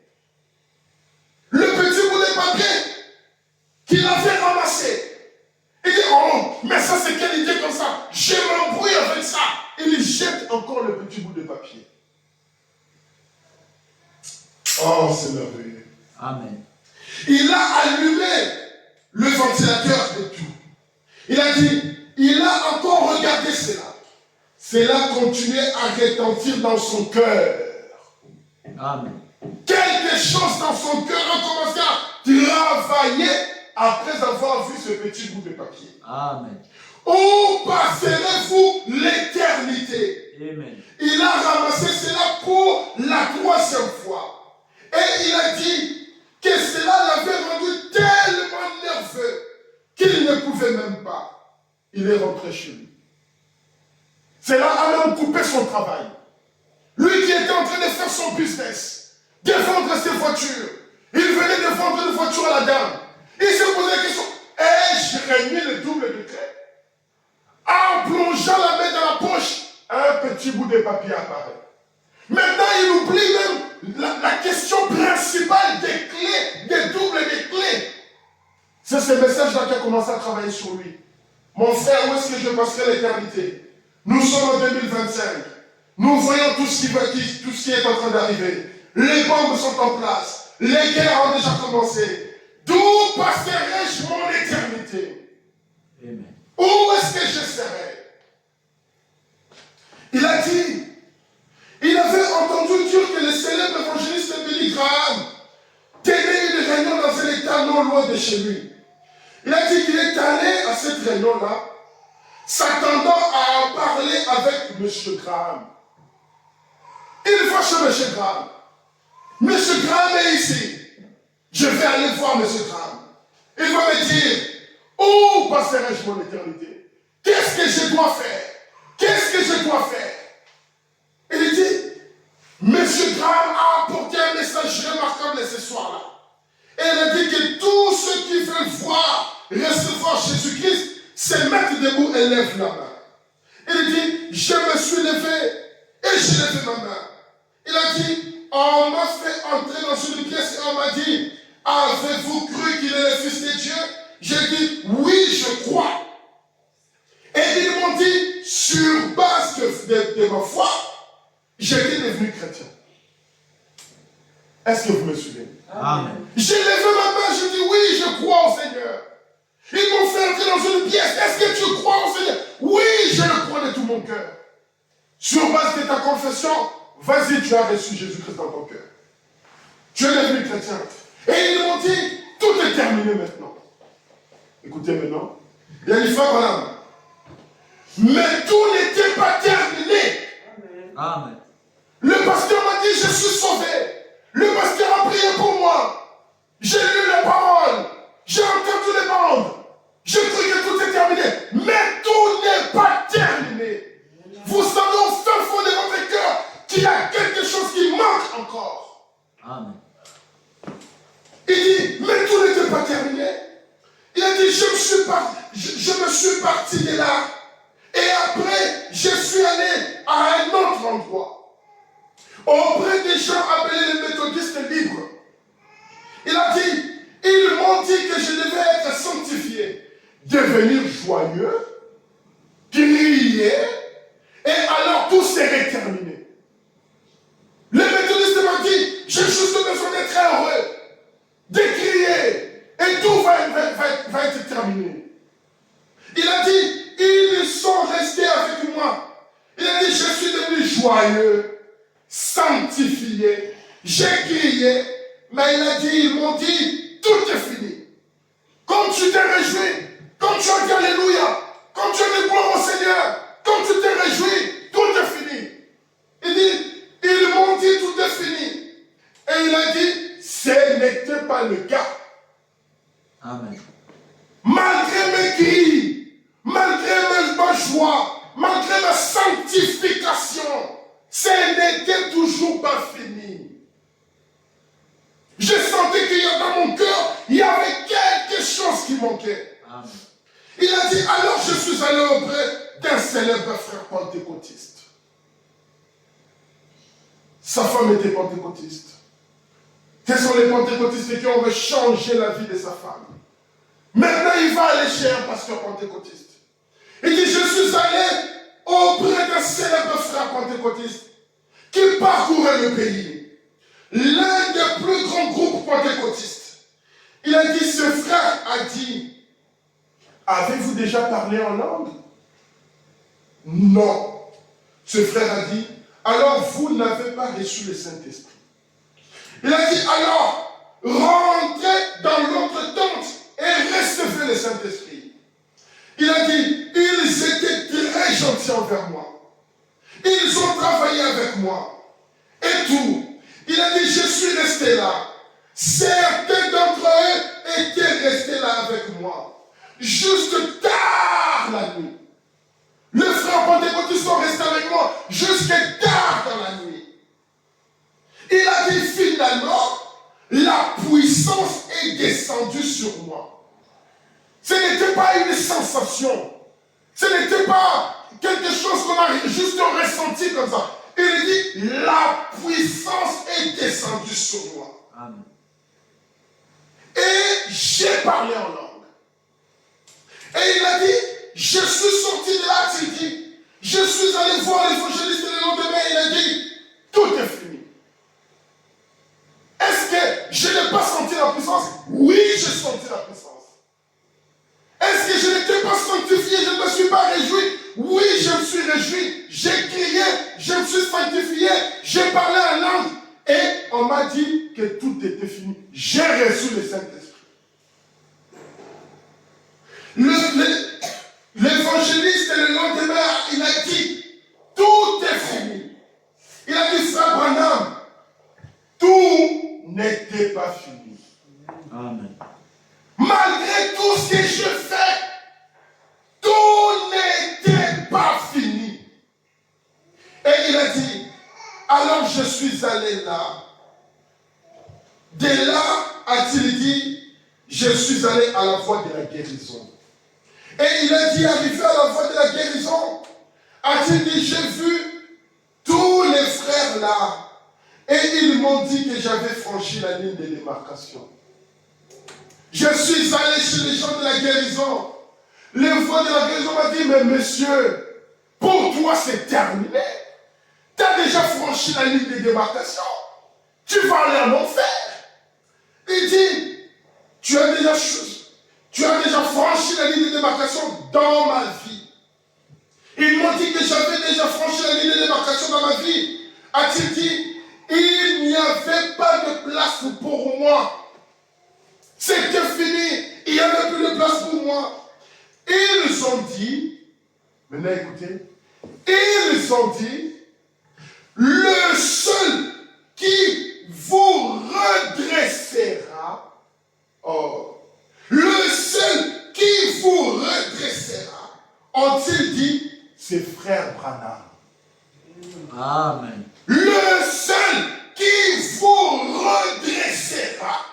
Le petit bout de papier qu'il avait ramassé. Il dit, oh, mais ça c'est quelle idée comme ça? Je m'embrouille avec ça. Il jette encore le petit bout de papier. Oh, c'est merveilleux. Amen. Il a allumé le ventilateur de tout. Il a dit, il a encore regardé cela. Cela continuait à retentir dans son cœur. Amen. Quelque chose dans son cœur a commencé à travailler après avoir vu ce petit bout de papier. Amen. Où passerez-vous l'éternité? Amen. Il a ramassé cela pour la 3e fois. Et il a dit que cela l'avait rendu tellement nerveux qu'il ne pouvait même pas. Il est rentré chez lui. Cela a même coupé son travail. Lui qui était en train de faire son business, de vendre ses voitures. Il venait de vendre une voiture à la dame. Il se posait la question, ai-je régné le double degré? En plongeant la main dans la poche, un petit bout de papier apparaît. Maintenant, il oublie même la question principale des clés, des doubles des clés. C'est ce message-là qui a commencé à travailler sur lui. Mon frère, où est-ce que je passerai l'éternité? Nous sommes en 2025. Nous voyons tout ce qui est en train d'arriver. Les bombes sont en place. Les guerres ont déjà commencé. D'où passerai-je mon éternité? Amen. Où est-ce que je serai? Il a dit, il avait entendu dire que le célèbre évangéliste Billy Graham tenait une réunion dans un état non loin de chez lui. Il a dit qu'il est allé à cette réunion-là, s'attendant à en parler avec M. Graham. Il va chez M. Graham. M. Graham est ici. Je vais aller voir M. Graham. Il va me dire, où passerai-je mon éternité? Qu'est-ce que je dois faire? Qu'est-ce que je dois faire? Il dit, M. Graham a apporté un message remarquable ce soir-là. Et il a dit que tous ceux qui veulent voir, recevoir Jésus-Christ, se mettent debout et lèvent la main. Il dit, je me suis levé et j'ai levé ma main. Il a dit, on m'a fait entrer dans une pièce et on m'a dit, avez-vous cru qu'il est le Fils de Dieu? J'ai dit, oui, je crois. Et ils m'ont dit, sur base de ma foi, j'étais devenu chrétien. Est-ce que vous me suivez? Amen. J'ai levé ma main, je dis, oui, je crois au Seigneur. Ils m'ont fait entrer dans une pièce. Est-ce que tu crois au Seigneur? Oui, je le crois de tout mon cœur. Sur base de ta confession, vas-y, tu as reçu Jésus-Christ dans ton cœur. Tu es devenu chrétien. Et ils m'ont dit, tout est terminé maintenant. Écoutez maintenant. Il y a une femme, madame. Mais tout n'était pas terminé. Amen. Le pasteur m'a dit, je suis sauvé. Le pasteur a prié pour moi. J'ai lu les paroles. J'ai entendu les bandes. Je cru que tout est terminé. Mais tout n'est pas terminé. Vous savez au fin fond de votre cœur qu'il y a quelque chose qui manque encore. Amen. Il dit, mais tout n'était pas terminé. Il a dit, je me suis parti de là. Et après, je suis allé à un autre endroit. Auprès des gens appelés les méthodistes libres. Il a dit, ils m'ont dit que je devais être sanctifié, devenir joyeux, crier, et alors tout serait terminé. Les méthodistes m'ont dit, j'ai juste besoin d'être heureux, de crier, et tout va être terminé. Il a dit, ils sont restés avec moi. Il a dit, je suis devenu joyeux, sanctifié, j'ai crié, mais il a dit, ils m'ont dit, tout est fini. Comme tu t'es réjoui, comme tu as dit Alléluia, comme tu as dit gloire au Seigneur, comme tu Amen. Malgré mes cris, malgré ma joie, malgré ma sanctification, ce n'était toujours pas fini. Je sentais qu'il y a dans mon cœur, il y avait quelque chose qui manquait. Amen. Il a dit, alors je suis allé auprès d'un célèbre frère pentecôtiste. Sa femme était pentecôtiste. Quels sont les pentecôtistes qui ont changé la vie de sa femme? Maintenant, il va aller chez un pasteur pentecôtiste. Il dit, je suis allé auprès d'un célèbre frère pentecôtiste qui parcourait le pays. L'un des plus grands groupes pentecôtistes. Il a dit, ce frère a dit, avez-vous déjà parlé en langue? Non. Ce frère a dit, alors vous n'avez pas reçu le Saint-Esprit. Il a dit, alors, rentrez dans l'autre tente et recevez le Saint-Esprit. Il a dit, ils étaient très gentils envers moi. Ils ont travaillé avec moi. Et tout. Il a dit, je suis resté là. Certains d'entre eux étaient restés là avec moi. Juste tard la nuit. Le frère pentecôtiste sont restés avec moi jusqu'à tard dans la nuit. Il a dit finalement, la puissance est descendue sur moi. Ce n'était pas une sensation. Ce n'était pas quelque chose qu'on a juste ressenti comme ça. Il dit, la puissance est descendue sur moi. Amen. Et j'ai parlé en langue. Et il a dit, je suis sorti de là, il dit, je suis allé voir l'évangéliste le lendemain, il a dit, tout est fini. Est-ce que je n'ai pas senti la puissance? Oui, j'ai senti la puissance. Est-ce que je n'étais pas sanctifié, je ne me suis pas réjoui? Oui, je me suis réjoui. J'ai crié, je me suis sanctifié, j'ai parlé en langue. Et on m'a dit que tout était fini. J'ai reçu le Saint-Esprit. L'évangéliste, le lendemain, il a dit, tout est fini. Il a dit, frère Branham, tout n'était pas fini. Amen. Malgré tout ce que je fais, tout n'était pas fini. Et il a dit, alors je suis allé là. De là, a-t-il dit, je suis allé à la voie de la guérison. Et il a dit, arrivé à la voie de la guérison, a-t-il dit, j'ai vu tous les frères là. Et ils m'ont dit que j'avais franchi la ligne de démarcation. Je suis allé chez les gens de la guérison. Les voix de la guérison m'a dit, mais monsieur, pour toi c'est terminé. Tu as déjà franchi la ligne de démarcation. Tu vas aller en enfer. Il dit, tu as déjà franchi la ligne de démarcation dans ma vie. Ils m'ont dit que j'avais déjà franchi la ligne de démarcation dans ma vie. A-t-il dit, il n'y avait pas de place pour moi. C'était fini. Il n'y avait plus de place pour moi. Ils ont dit, maintenant écoutez, ils ont dit, le seul qui vous redressera, le seul qui vous redressera, ont-ils dit, c'est frère Branham. Amen. Le seul qui vous redressera,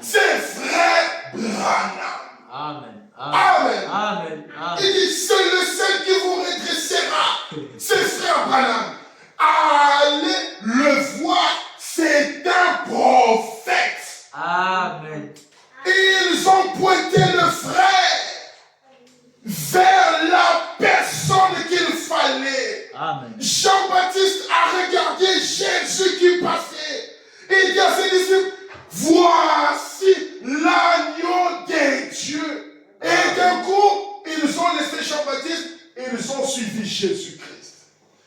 c'est frère Branham. Amen. Amen. Amen. Amen. Il dit, c'est le seul qui vous redressera, c'est frère Branham. Allez le voir, c'est un prophète. Amen. Ils ont pointé le frère vers la personne qu'il fallait. Amen. Jean-Baptiste a regardé Jésus qui passait. Il dit à ses disciples, voici l'agneau de Dieu. Et d'un coup, ils ont laissé Jean-Baptiste et ils ont suivi Jésus-Christ.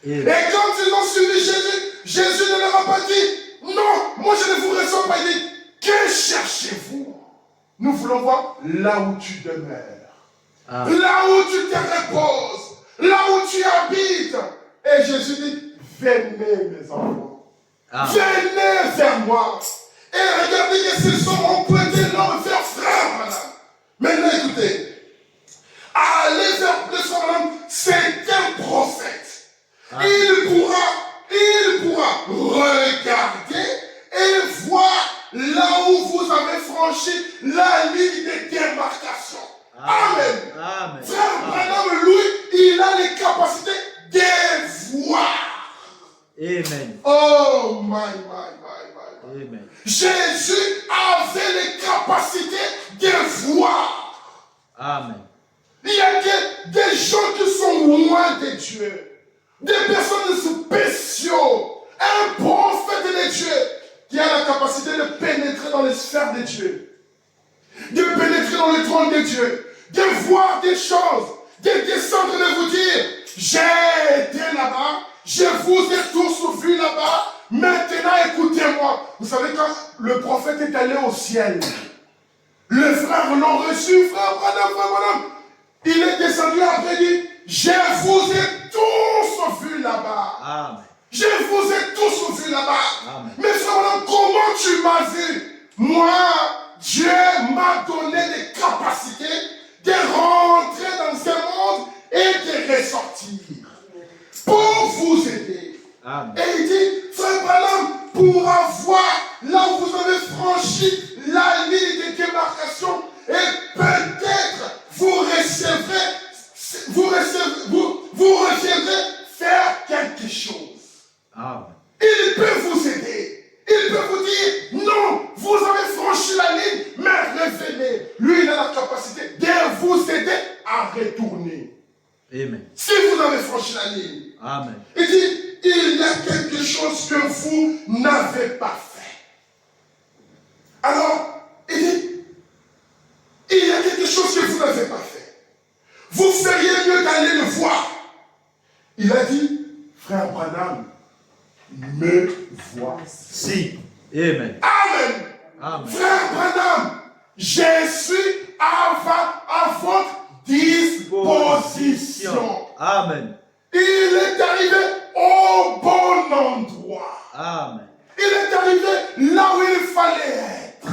Et quand ils ont suivi Jésus, Jésus ne leur a pas dit, non, moi je ne vous reçois pas. Il dit, que cherchez-vous? Nous voulons voir là où tu demeures. Là où tu te reposes. Là où tu habites. Et Jésus dit, venez mes enfants. Venez vers moi. Et regardez que ces hommes ont pointé leur vers frère. voir. Amen. Il y a des gens qui sont loin de Dieu. Des personnes spéciaux. Un prophète de Dieu qui a la capacité de pénétrer dans les sphères de Dieu. De pénétrer dans le trône de Dieu. De voir des choses. De descendre et de vous dire, j'ai été là-bas. Je vous ai tous vus là-bas. Maintenant, écoutez-moi. Vous savez, quand le prophète est allé au ciel, les frères l'ont reçu, frère Branham. Il est descendu après, il dit, je vous ai tous vus là-bas. Amen. Je vous ai tous vus là-bas. Amen. Mais frère Branham, comment tu m'as vu? Moi, Dieu m'a donné des capacités de rentrer dans ce monde et de ressortir. Pour vous aider. Amen. Et il dit, frère Branham, pour avoir là où vous avez franchi la ligne de démarcation, et peut-être vous recevrez faire quelque chose. Amen. Il peut vous aider. Il peut vous dire, non, vous avez franchi la ligne, mais revenez. Lui, il a la capacité de vous aider à retourner. Amen. Si vous avez franchi la ligne. Amen. Il dit, il y a quelque chose que vous n'avez pas fait. Alors, il dit, il y a quelque chose que vous n'avez pas fait. Vous feriez mieux d'aller le voir. Il a dit, frère Branham, me voici. Amen. Amen. Amen. Frère Branham, je suis à votre disposition. Amen. Il est arrivé au bon endroit. Amen. Il est arrivé là où il fallait être.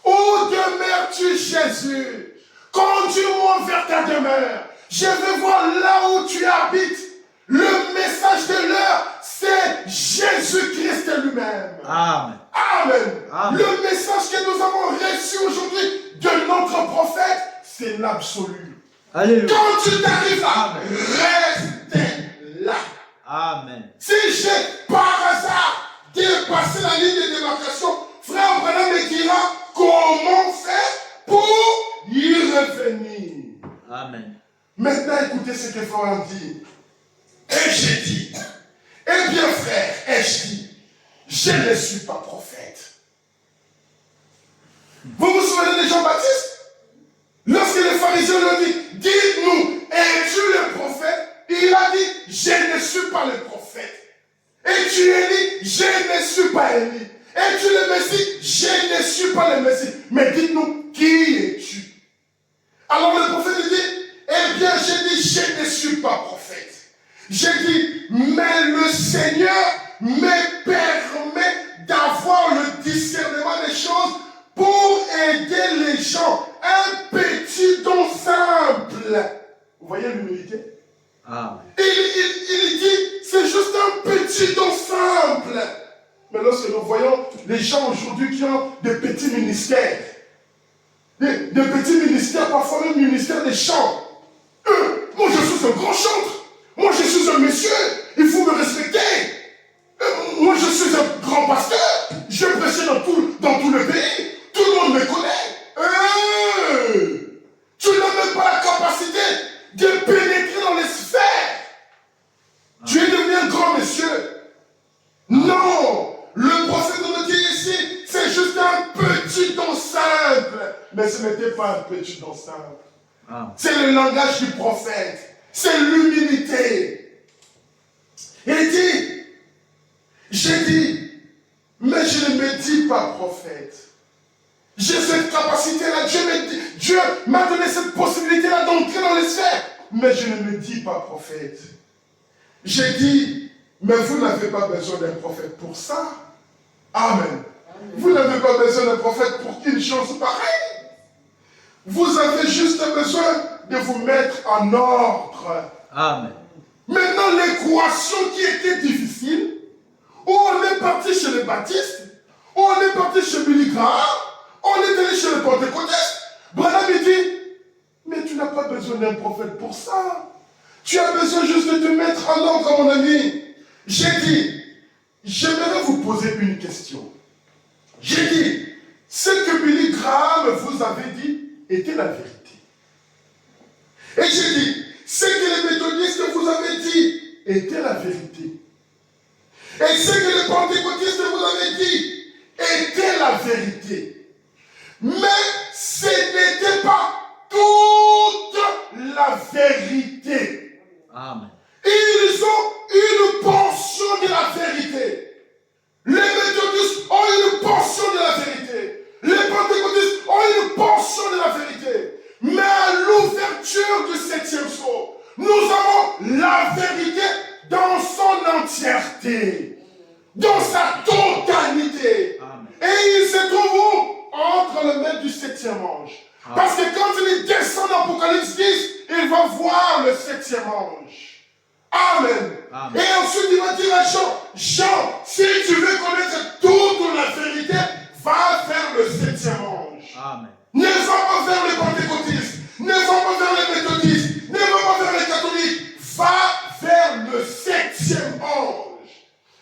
Où demeures-tu, Jésus? Conduis-moi vers ta demeure. Je veux voir là où tu habites. Le message de l'heure, c'est Jésus-Christ lui-même. Amen. Amen. Amen. Le message que nous avons reçu aujourd'hui de notre prophète, c'est l'absolu. Alléluia. Quand tu t'arrives là, Amen. reste là. Amen. Si j'ai par hasard dépassé la ligne de démarcation, frère Branham me dira comment faire pour y revenir. Amen. Maintenant, écoutez ce que frère dit. Et j'ai dit, eh bien frère, ai-je dit, je ne suis pas prophète. Vous vous souvenez de Jean-Baptiste? Lorsque les pharisiens lui ont dit, dites-nous, es-tu le prophète? Il a dit, je ne suis pas le prophète. Es-tu Élie? Je ne suis pas Élie. Es-tu le Messie? Je ne suis pas le Messie. Mais dites-nous, qui es-tu? Alors le prophète dit, eh bien j'ai dit, je ne suis pas prophète. J'ai dit, mais le Seigneur me permet d'avoir le discernement des choses pour aider les gens. Un petit don simple. Vous voyez l'humilité? Amen. Il dit, c'est juste un petit don simple. Mais lorsque nous voyons les gens aujourd'hui qui ont des petits ministères, des petits ministères, parfois même ministères des chants. Moi je suis un grand chanteur. Moi je suis un monsieur. Il faut me respecter. Moi je suis un grand pasteur. Je prêche dans tout le pays. Tout le monde me connaît. Tu n'as même pas la capacité de pénétrer dans les sphères. Tu es devenu un grand monsieur. Non. Le prophète nous dit ici, c'est juste un petit don simple. Mais ce n'était pas un petit don simple. C'est le langage du prophète. C'est l'humilité. Il dit, j'ai dit, mais je ne me dis pas prophète. J'ai cette capacité-là. Dieu m'a donné cette possibilité-là d'entrer dans les sphères. Mais je ne me dis pas prophète. J'ai dit, mais vous n'avez pas besoin d'un prophète pour ça. Amen. Vous n'avez pas besoin d'un prophète pour une chose pareille. Vous avez juste besoin de vous mettre en ordre. Amen. Maintenant, l'équation qui était difficile, où on est parti chez les baptistes, où on est parti chez Billy Graham, on est allé chez les pentecôtistes. Branham il dit, mais tu n'as pas besoin d'un prophète pour ça. Tu as besoin juste de te mettre en ordre, mon ami. J'ai dit, j'aimerais vous poser une question. J'ai dit, ce que Billy Graham vous avait dit, était la vérité. Et j'ai dit, ce que les méthodistes vous avaient dit était la vérité. Et ce que les pentecôtistes vous avaient dit était la vérité. Mais ce n'était pas toute la vérité. Amen. Ils ont une portion de la vérité. Les méthodistes ont une portion de la vérité. Les pentecôtistes ont une portion de la vérité. Mais à l'ouverture du 7e jour, nous avons la vérité dans son entièreté, dans sa totalité. Amen. Et il se trouve où? Entre les mains du 7e ange. Amen. Parce que quand il descend dans Apocalypse 10, il va voir le 7e ange. Amen. Amen. Et ensuite il va dire à Jean, Jean, si tu veux connaître toute la vérité, va vers le 7e ange. Amen. Ne va pas vers les pentecôtistes, ne va pas vers les méthodistes, ne va pas vers les catholiques, va vers le 7e ange.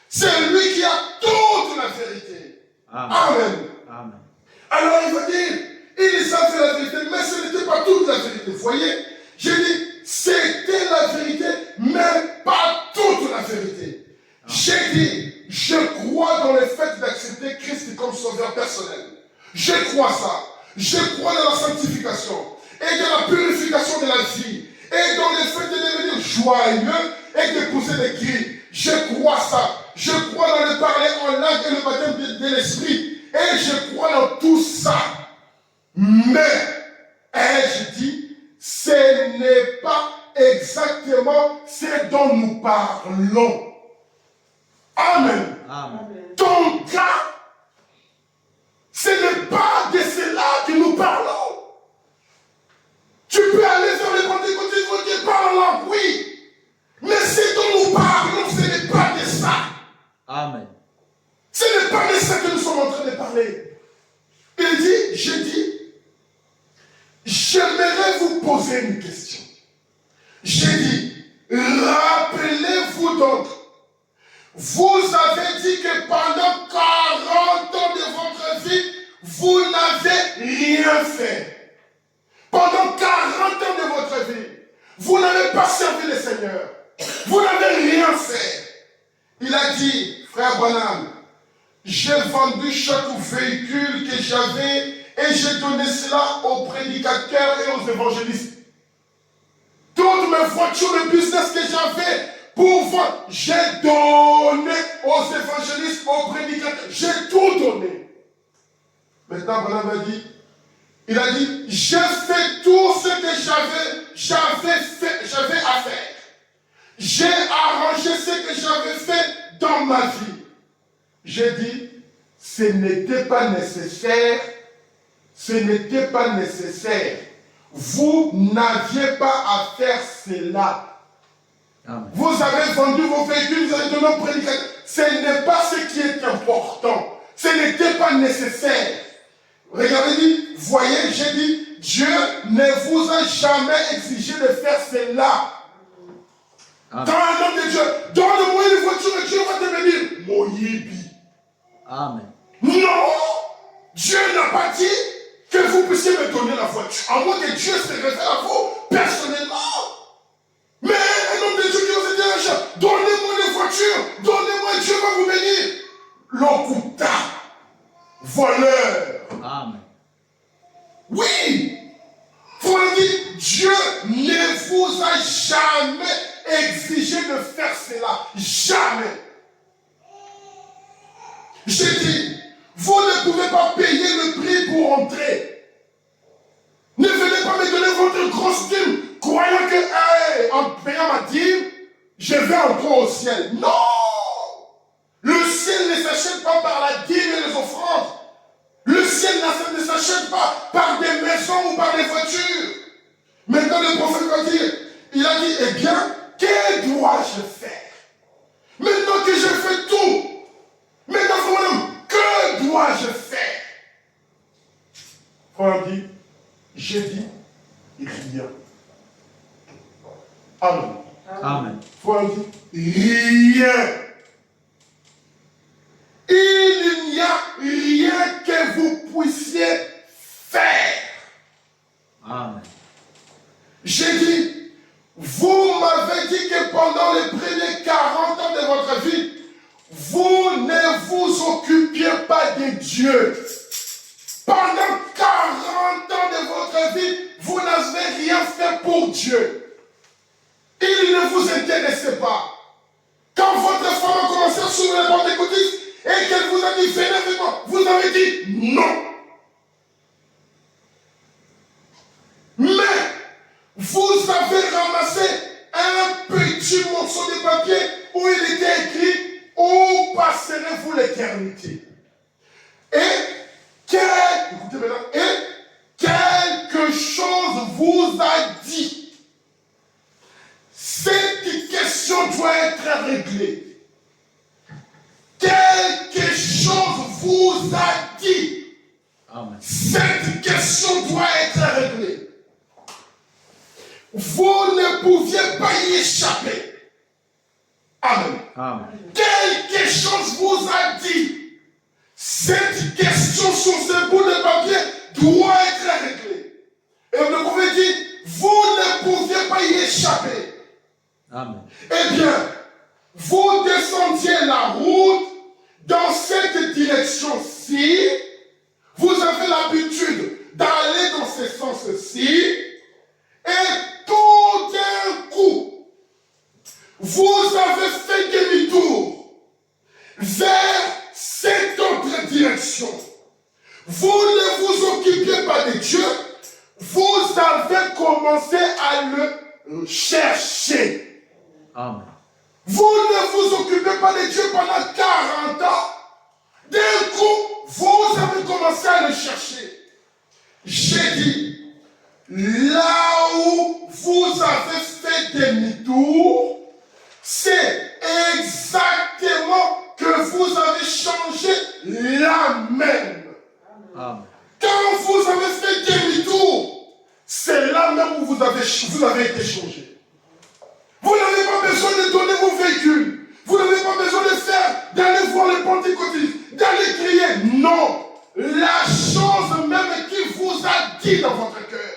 C'est lui qui a toute la vérité. Amen. Amen. Amen. Alors il va dire, ils avaient la vérité, mais ce n'était pas toute la vérité. Vous voyez, j'ai dit, c'était la vérité, mais pas toute la vérité. J'ai dit, je crois dans le fait d'accepter Christ comme sauveur personnel. Je crois ça. Je crois dans la sanctification et dans la purification de la vie et dans le fait de devenir joyeux et de pousser des cris. Je crois ça. Je crois dans le parler en langue et le baptême de l'esprit. Et je crois dans tout ça. Mais, ai-je dit, ce n'est pas exactement ce dont nous parlons. Amen. Amen. Ton cas, ce n'est pas de cela que nous parlons. Tu peux aller vers les pentecôtistes qui parlent en langue, oui. Mais ce dont nous parlons, ce n'est pas de ça. Amen. Ce n'est pas de ça que nous sommes en train de parler. Il dit, je dis, j'aimerais vous poser une question. J'ai dit, rappelez-vous donc, vous avez dit que pendant 40 ans de votre vie, vous n'avez rien fait. Pendant 40 ans de votre vie, vous n'avez pas servi le Seigneur. Vous n'avez rien fait. Il a dit, frère Branham, j'ai vendu chaque véhicule que j'avais et j'ai donné cela aux prédicateurs et aux évangélistes. Toutes mes voitures de business que j'avais pour vendre, j'ai donné aux évangélistes, aux prédicateurs, j'ai tout donné. Maintenant, Branham a dit, il a dit, j'ai fait tout ce que j'avais à faire. J'ai arrangé ce que j'avais fait dans ma vie. J'ai dit, ce n'était pas nécessaire. Ce n'était pas nécessaire. Vous n'aviez pas à faire cela. Amen. Vous avez vendu vos véhicules, vous avez donné aux prédicateurs. Ce n'est pas ce qui est important. Ce n'était pas nécessaire. Regardez, voyez, j'ai dit, Dieu ne vous a jamais exigé de faire cela. Amen. Dans un homme de Dieu, donne-moi une voiture et Dieu va devenir Moïbi. Amen. Non, Dieu n'a pas dit que vous puissiez me donner la voiture. À moins que Dieu se révèle à vous personnellement. Mais un homme de Dieu qui vous a dit, donnez-moi une voiture, donnez-moi, Dieu va vous bénir. L'okuta, voleur. Amen. Oui, vous le dites, Dieu ne vous a jamais exigé de faire cela. Jamais. J'ai dit, vous ne pouvez pas payer le prix pour entrer. Ne venez pas me donner votre grosse dîme, croyant que, hey, en payant ma dîme, je vais entrer au ciel. Non! Le ciel ne s'achète pas par la dîme et les offrandes. Le ciel ne s'achète pas par des maisons ou par des voitures. Maintenant, le prophète va dire, il a dit, eh bien, que dois-je faire? Maintenant que je fais tout, maintenant, frère, que dois-je faire? Frère dit, j'ai dit, rien. Amen. Amen. Frère dit, rien. Il n'y a rien que vous puissiez faire. Amen. J'ai dit, vous m'avez dit que pendant les premiers 40 ans de votre vie, vous ne vous occupiez pas de Dieu. Pendant 40 ans de votre vie, vous n'avez rien fait pour Dieu. Il ne vous intéressait pas. Quand votre femme a commencé à s'ouvrir les portes d'écoutisme et qu'elle vous a dit, venez avec moi, vous avez dit non. Mais vous avez ramassé un petit morceau de papier où il était écrit « Où passerez-vous l'éternité ?» Écoutez maintenant, et quelque chose vous a dit. Cette question doit être réglée. Quelque chose vous a dit. Amen. Cette question doit être réglée. Vous ne pouviez pas y échapper. Amen. Amen. Quelque chose vous a dit. Cette question sur ce bout de papier doit être réglée. Et le prophète dit, vous ne pouviez pas y échapper. Amen. Eh bien, vous descendiez la route dans cette direction-ci. Vous avez l'habitude d'aller dans ce sens-ci. Et tout d'un coup, vous avez fait demi-tour vers cette autre direction. Vous ne vous occupiez pas de Dieu, vous avez commencé à le chercher. Amen. Vous ne vous occupez pas de Dieu pendant 40 ans. D'un coup, vous avez commencé à le chercher. J'ai dit, là où vous avez fait demi-tour, c'est exactement que vous avez changé la même. Amen. Quand vous avez fait demi-tour, c'est là même où vous avez été changé. Vous n'avez pas besoin de donner vos véhicules. Vous n'avez pas besoin d'aller voir les pentecôtistes, d'aller crier. Non. La chose même qui vous a dit dans votre cœur.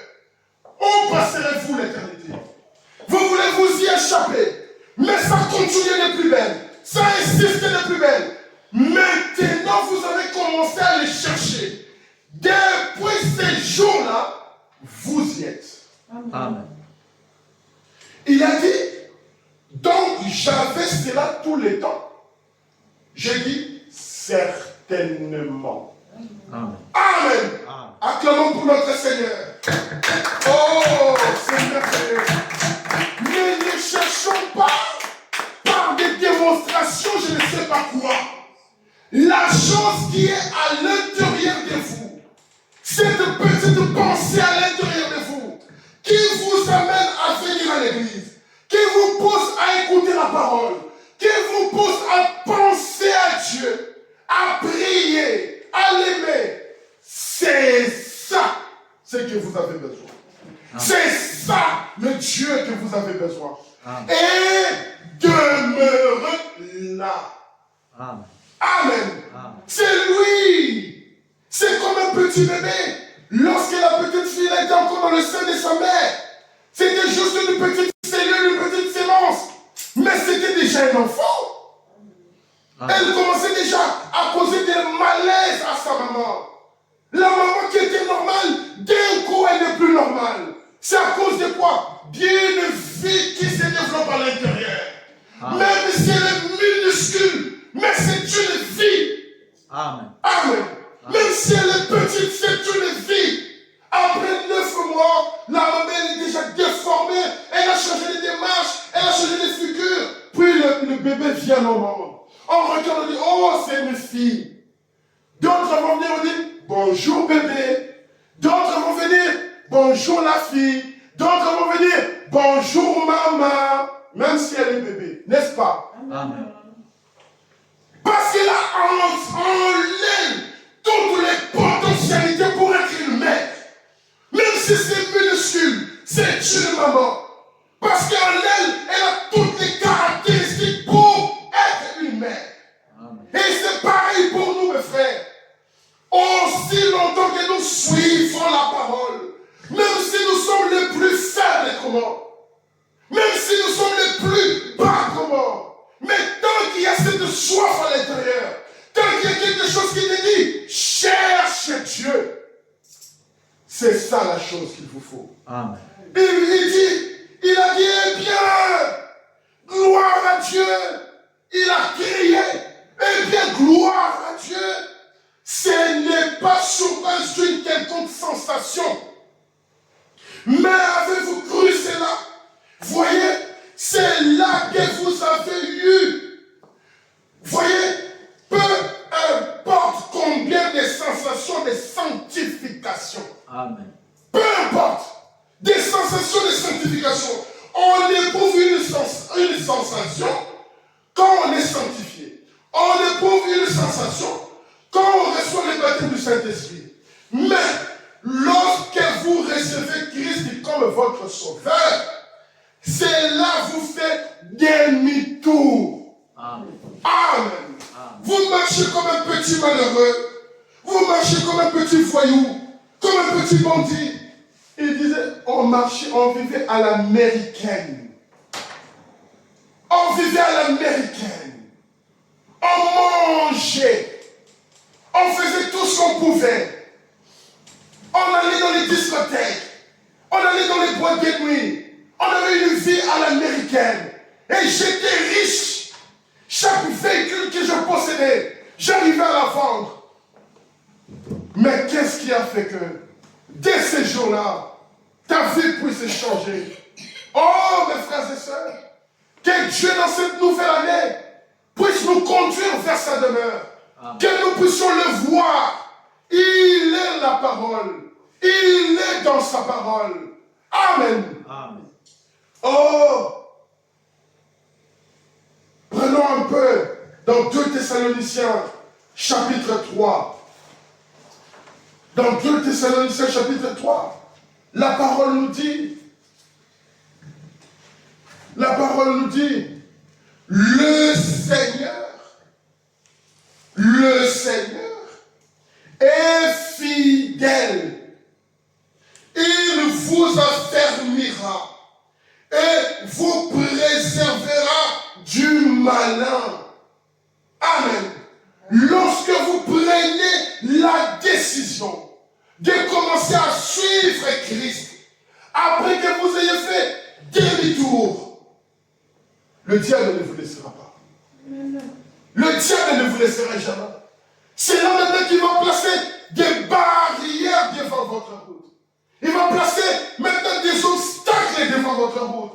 Où passerez-vous l'éternité? Vous voulez vous y échapper. Mais ça continue de plus belle. Ça insiste de plus belle. Maintenant, vous avez commencé à les chercher. Depuis ces jours-là, vous y êtes. Amen. Il a dit, donc j'avais cela tout le temps. J'ai dit, certainement. Amen. Amen. Amen. Acclamons pour notre Seigneur. Oh, c'est merveilleux. Mais ne cherchons pas par des démonstrations, je ne sais pas quoi. La chose qui est à l'intérieur de vous, cette petite pensée à l'intérieur de vous, qui vous amène à venir à l'église, qui vous pousse à écouter la parole, qui vous pousse à penser à Dieu, à prier, à l'aimer. C'est ça ce que vous avez besoin. Amen. C'est ça le Dieu que vous avez besoin. Amen. Et demeurez là. Amen. Amen. Amen. C'est lui. C'est comme un petit bébé. Lorsque la petite fille était encore dans le sein de sa mère, c'était juste une petite cellule, une petite sémence. Mais c'était déjà un enfant. Amen. Elle commençait déjà à causer des malaises à sa maman. La maman qui était normale, d'un coup elle n'est plus normale. C'est à cause de quoi? D'une vie qui se développe à l'intérieur. Amen. Même si elle est minuscule, mais c'est une vie. Amen. Amen. Même si elle est petite, c'est une vie. Après 9 mois, la maman elle est déjà déformée. Elle a changé de démarche, elle a changé de figure. Puis le bébé vient normalement. On regarde, on dit, oh, c'est une fille. D'autres vont venir, on dit, bonjour bébé. D'autres vont venir, bonjour la fille. D'autres vont venir, bonjour maman. Même si elle est bébé, n'est-ce pas? Amen. Parce qu'elle a en elle toutes les potentialités pour être une mère. Même si c'est minuscule, c'est une maman. Parce qu'en elle, elle a toutes les caractéristiques pour être une mère. Amen. Et c'est pareil pour nous, mes frères. Aussi longtemps que nous suivons la parole, même si nous comment, même si nous sommes les plus bas comment, mais tant qu'il y a cette soif à l'intérieur, tant qu'il y a quelque chose qui te dit, cherche Dieu, c'est ça la chose qu'il vous faut. Amen. Il a dit, eh bien, gloire à Dieu. Il a crié, eh bien, gloire à Dieu. Ce n'est pas sur base d'une quelconque sensation. Mais avez-vous cru cela? Voyez, c'est là que vous avez eu. Voyez, peu importe combien de sensations de sanctification. Amen. Peu importe, des sensations de sanctification. On éprouve une sensation quand on est sanctifié. On éprouve une sensation quand on reçoit le baptême du Saint-Esprit. Mais lorsque vous recevez Christ comme votre sauveur, c'est là que vous faites demi-tour. Amen. Amen. Vous marchez comme un petit malheureux. Vous marchez comme un petit voyou. Comme un petit bandit. Il disait, on marchait, on vivait à l'américaine. On vivait à l'américaine. On mangeait. On faisait tout ce qu'on pouvait. On allait dans les discothèques. On allait dans les boîtes de nuit. On avait une vie à l'américaine. Et j'étais riche. Chaque véhicule que je possédais, j'arrivais à la vendre. Mais qu'est-ce qui a fait que, dès ces jours-là, ta vie puisse changer? Oh, mes frères et sœurs, que Dieu, dans cette nouvelle année, puisse nous conduire vers sa demeure. Amen. Que nous puissions le voir. Il est la parole. Il est dans sa parole. Amen. Amen. Oh, prenons un peu dans 2 Thessaloniciens, chapitre 3. Dans 2 Thessaloniciens, chapitre 3, la parole nous dit, le Seigneur est fidèle. Il vous affermira et vous préservera du malin. Amen. Lorsque vous prenez la décision de commencer à suivre Christ, après que vous ayez fait demi-tour, le diable ne vous laissera pas. Le diable ne vous laissera jamais. C'est là maintenant qu'il va placer des barrières devant votre route. Il va placer maintenant des obstacles devant votre route.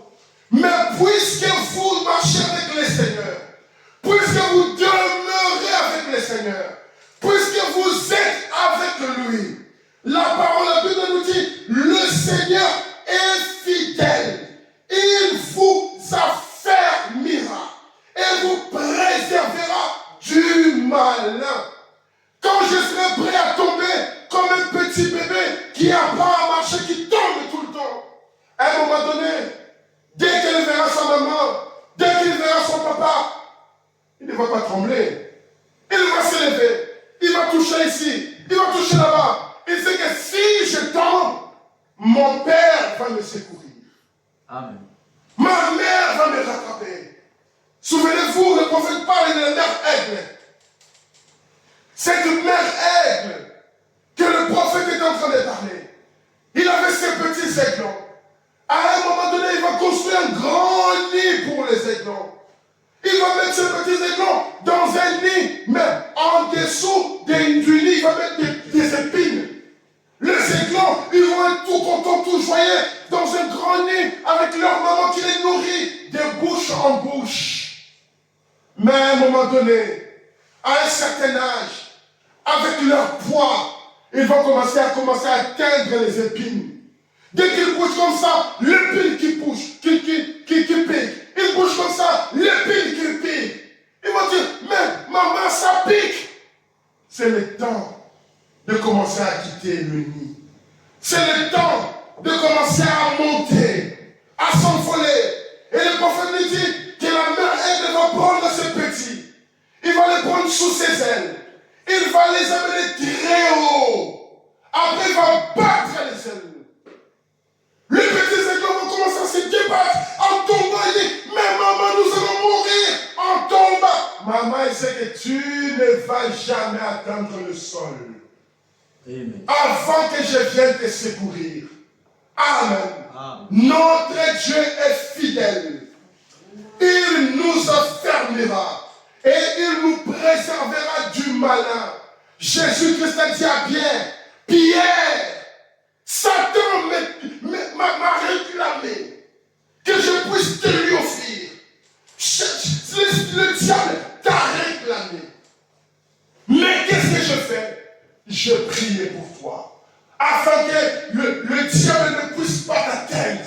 Mais puisque vous marchez avec le Seigneur, puisque vous demeurez avec le Seigneur, puisque vous êtes avec lui, la parole de Dieu nous dit, le Seigneur est fidèle. Il vous affermira et vous préservera du malin. Quand je serai prêt à tomber comme un petit bébé qui apprend à marcher, qui tombe tout le temps, à un moment donné, dès qu'il verra sa maman, dès qu'il verra son papa, il ne va pas trembler. Il va se lever. Il va toucher ici. Il va toucher là-bas. Il sait que si je tombe, mon père va me secourir. Amen. Ma mère va me rattraper. Souvenez-vous, le prophète parle de la mère aigle. Cette mère aigle que le prophète est en train de parler. Il avait ses petits aiglons. À un moment donné, il va construire un grand nid pour les aiglons. Il va mettre ses petits aiglons dans un nid, mais en dessous du nid, il va mettre des épines. Les aiglons, ils vont être tout contents, tout joyeux, dans un grand nid, avec leur maman qui les nourrit, de bouche en bouche. Mais à un moment donné, à un certain âge, avec leur poids, ils vont commencer à atteindre les épines. Dès qu'ils bougent comme ça, l'épine qui bouge, qui pique. Ils bougent comme ça, l'épine qui pique. Ils vont dire, mais maman, ça pique. C'est le temps de commencer à quitter le nid. C'est le temps de commencer à monter, à s'envoler. Et le prophète nous dit que la mère, elle va prendre ses petits. Il va les prendre sous ses ailes. Il va les amener très haut. Après, il va battre les ailes. Les petits aiglons vont commencer à sais que tu ne vas jamais atteindre le sol Amen. avant que je vienne te secourir. Amen. Amen. Notre Dieu est fidèle. Il nous affermira et il nous préservera du malin. Jésus-Christ a dit à Pierre, Satan m'a réclamé que je puisse te lui offrir. Le diable t'a réclamé. Mais qu'est-ce que je fais? Je priais pour toi, afin que le diable ne puisse pas t'atteindre.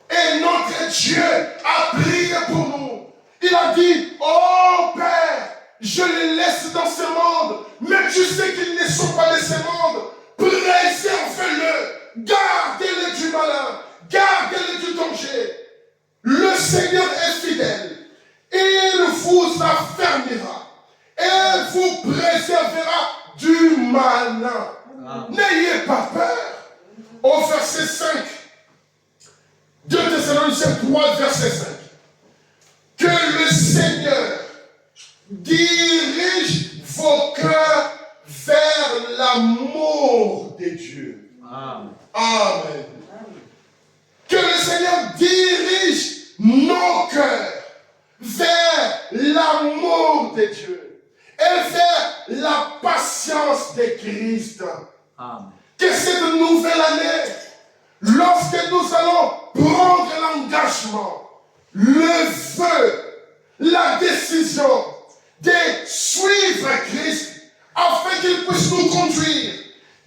Et notre Dieu a prié pour nous. Il a dit, oh Père, je les laisse dans ce monde, mais tu sais qu'ils ne sont pas de ce monde. Préserve-le, gardez-le du malin, gardez-le du danger. Le Seigneur est fidèle. Il vous affermira. Il vous préservera du malin. N'ayez pas peur. Au verset 5. 2 Thessaloniciens 3, verset 5. Que le Seigneur dirige vos cœurs vers l'amour de Dieu. Amen. Amen. Que le Seigneur dirige nos cœurs vers l'amour de Dieu et vers la patience de Christ. Amen. Que cette nouvelle année, lorsque nous allons prendre l'engagement, le vœu, la décision de suivre Christ afin qu'il puisse nous conduire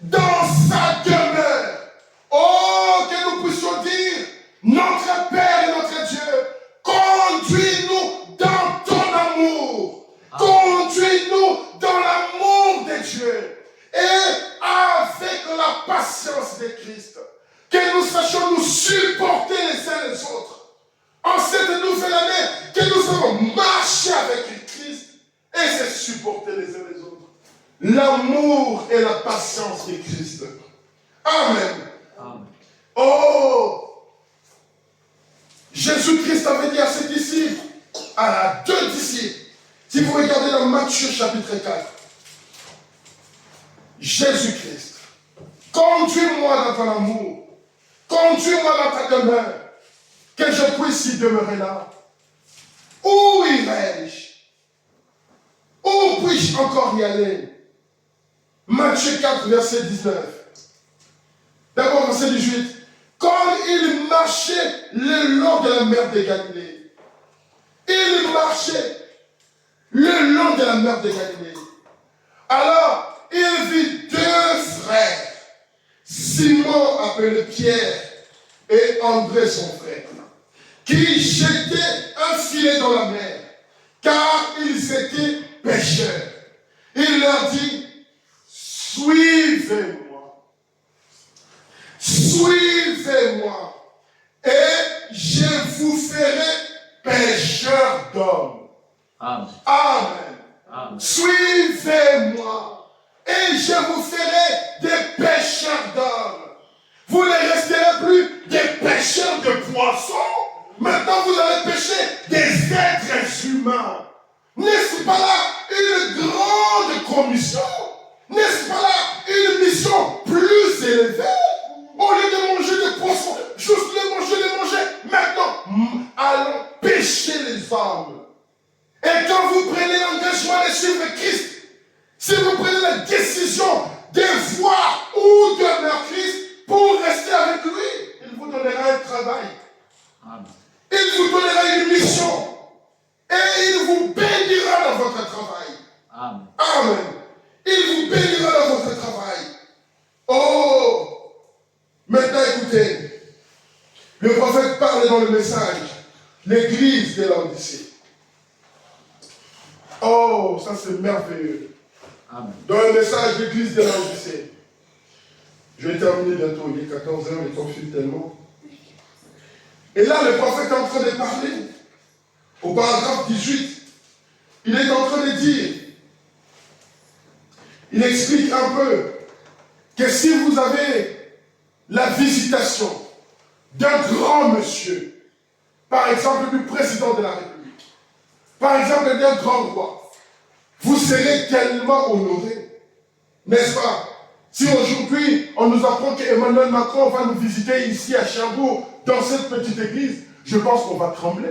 dans sa demeure. Oh, que nous puissions dire, notre Père et notre Dieu, conduis-nous dans ton amour. Conduis-nous dans l'amour de Dieu. Et avec la patience de Christ, que nous sachions nous supporter les uns les autres. En cette nouvelle année, que nous allons marcher avec Christ et se supporter les uns les autres. L'amour et la patience de Christ. Amen. Amen. Oh! Jésus-Christ avait dit à ses disciples, à 2 disciples, si vous regardez dans Matthieu chapitre 4, Jésus-Christ, conduis-moi dans ton amour, conduis-moi dans ta demeure, que je puisse y demeurer là. Où irai-je? Où puis-je encore y aller? Matthieu 4, verset 19. D'abord, verset 18. Quand il marchait le long de la mer de Galilée, il marchait le long de la mer de Galilée. Alors, il vit 2 frères, Simon appelé Pierre et André son frère, qui jetaient un filet dans la mer, car ils étaient pêcheurs. Il leur dit, suivez-moi. Suivez-moi et je vous ferai pêcheurs d'hommes. Amen. Amen. Amen. Suivez-moi et je vous ferai des pêcheurs d'hommes. Vous ne resterez plus des pêcheurs de poissons. Maintenant, vous allez pêcher des êtres humains. N'est-ce pas là une grande commission? N'est-ce pas là une mission plus élevée? Au lieu de manger des poissons, juste les manger. Maintenant, allons pêcher les hommes. Et quand vous prenez l'engagement de suivre Christ, si vous prenez la décision de voir où demeure Christ pour rester avec lui, il vous donnera un travail. Amen. Il vous donnera une mission. Et il vous bénira dans votre travail. Amen. Amen. Il vous bénira dans votre travail. Oh! Maintenant écoutez. Le prophète parle dans le message. L'église de Laodicée. Oh, ça c'est merveilleux. Amen. Dans le message de l'église de Laodicée. Je vais terminer bientôt. Il est 14h, le temps file tellement. Et là, le prophète est en train de parler. Au paragraphe 18, il est en train de dire, il explique un peu que si vous avez la visitation d'un grand monsieur, par exemple du président de la République, par exemple d'un grand roi, vous serez tellement honorés. N'est-ce pas? Si aujourd'hui, on nous apprend qu'Emmanuel Macron va nous visiter ici à Cherbourg, dans cette petite église, je pense qu'on va trembler.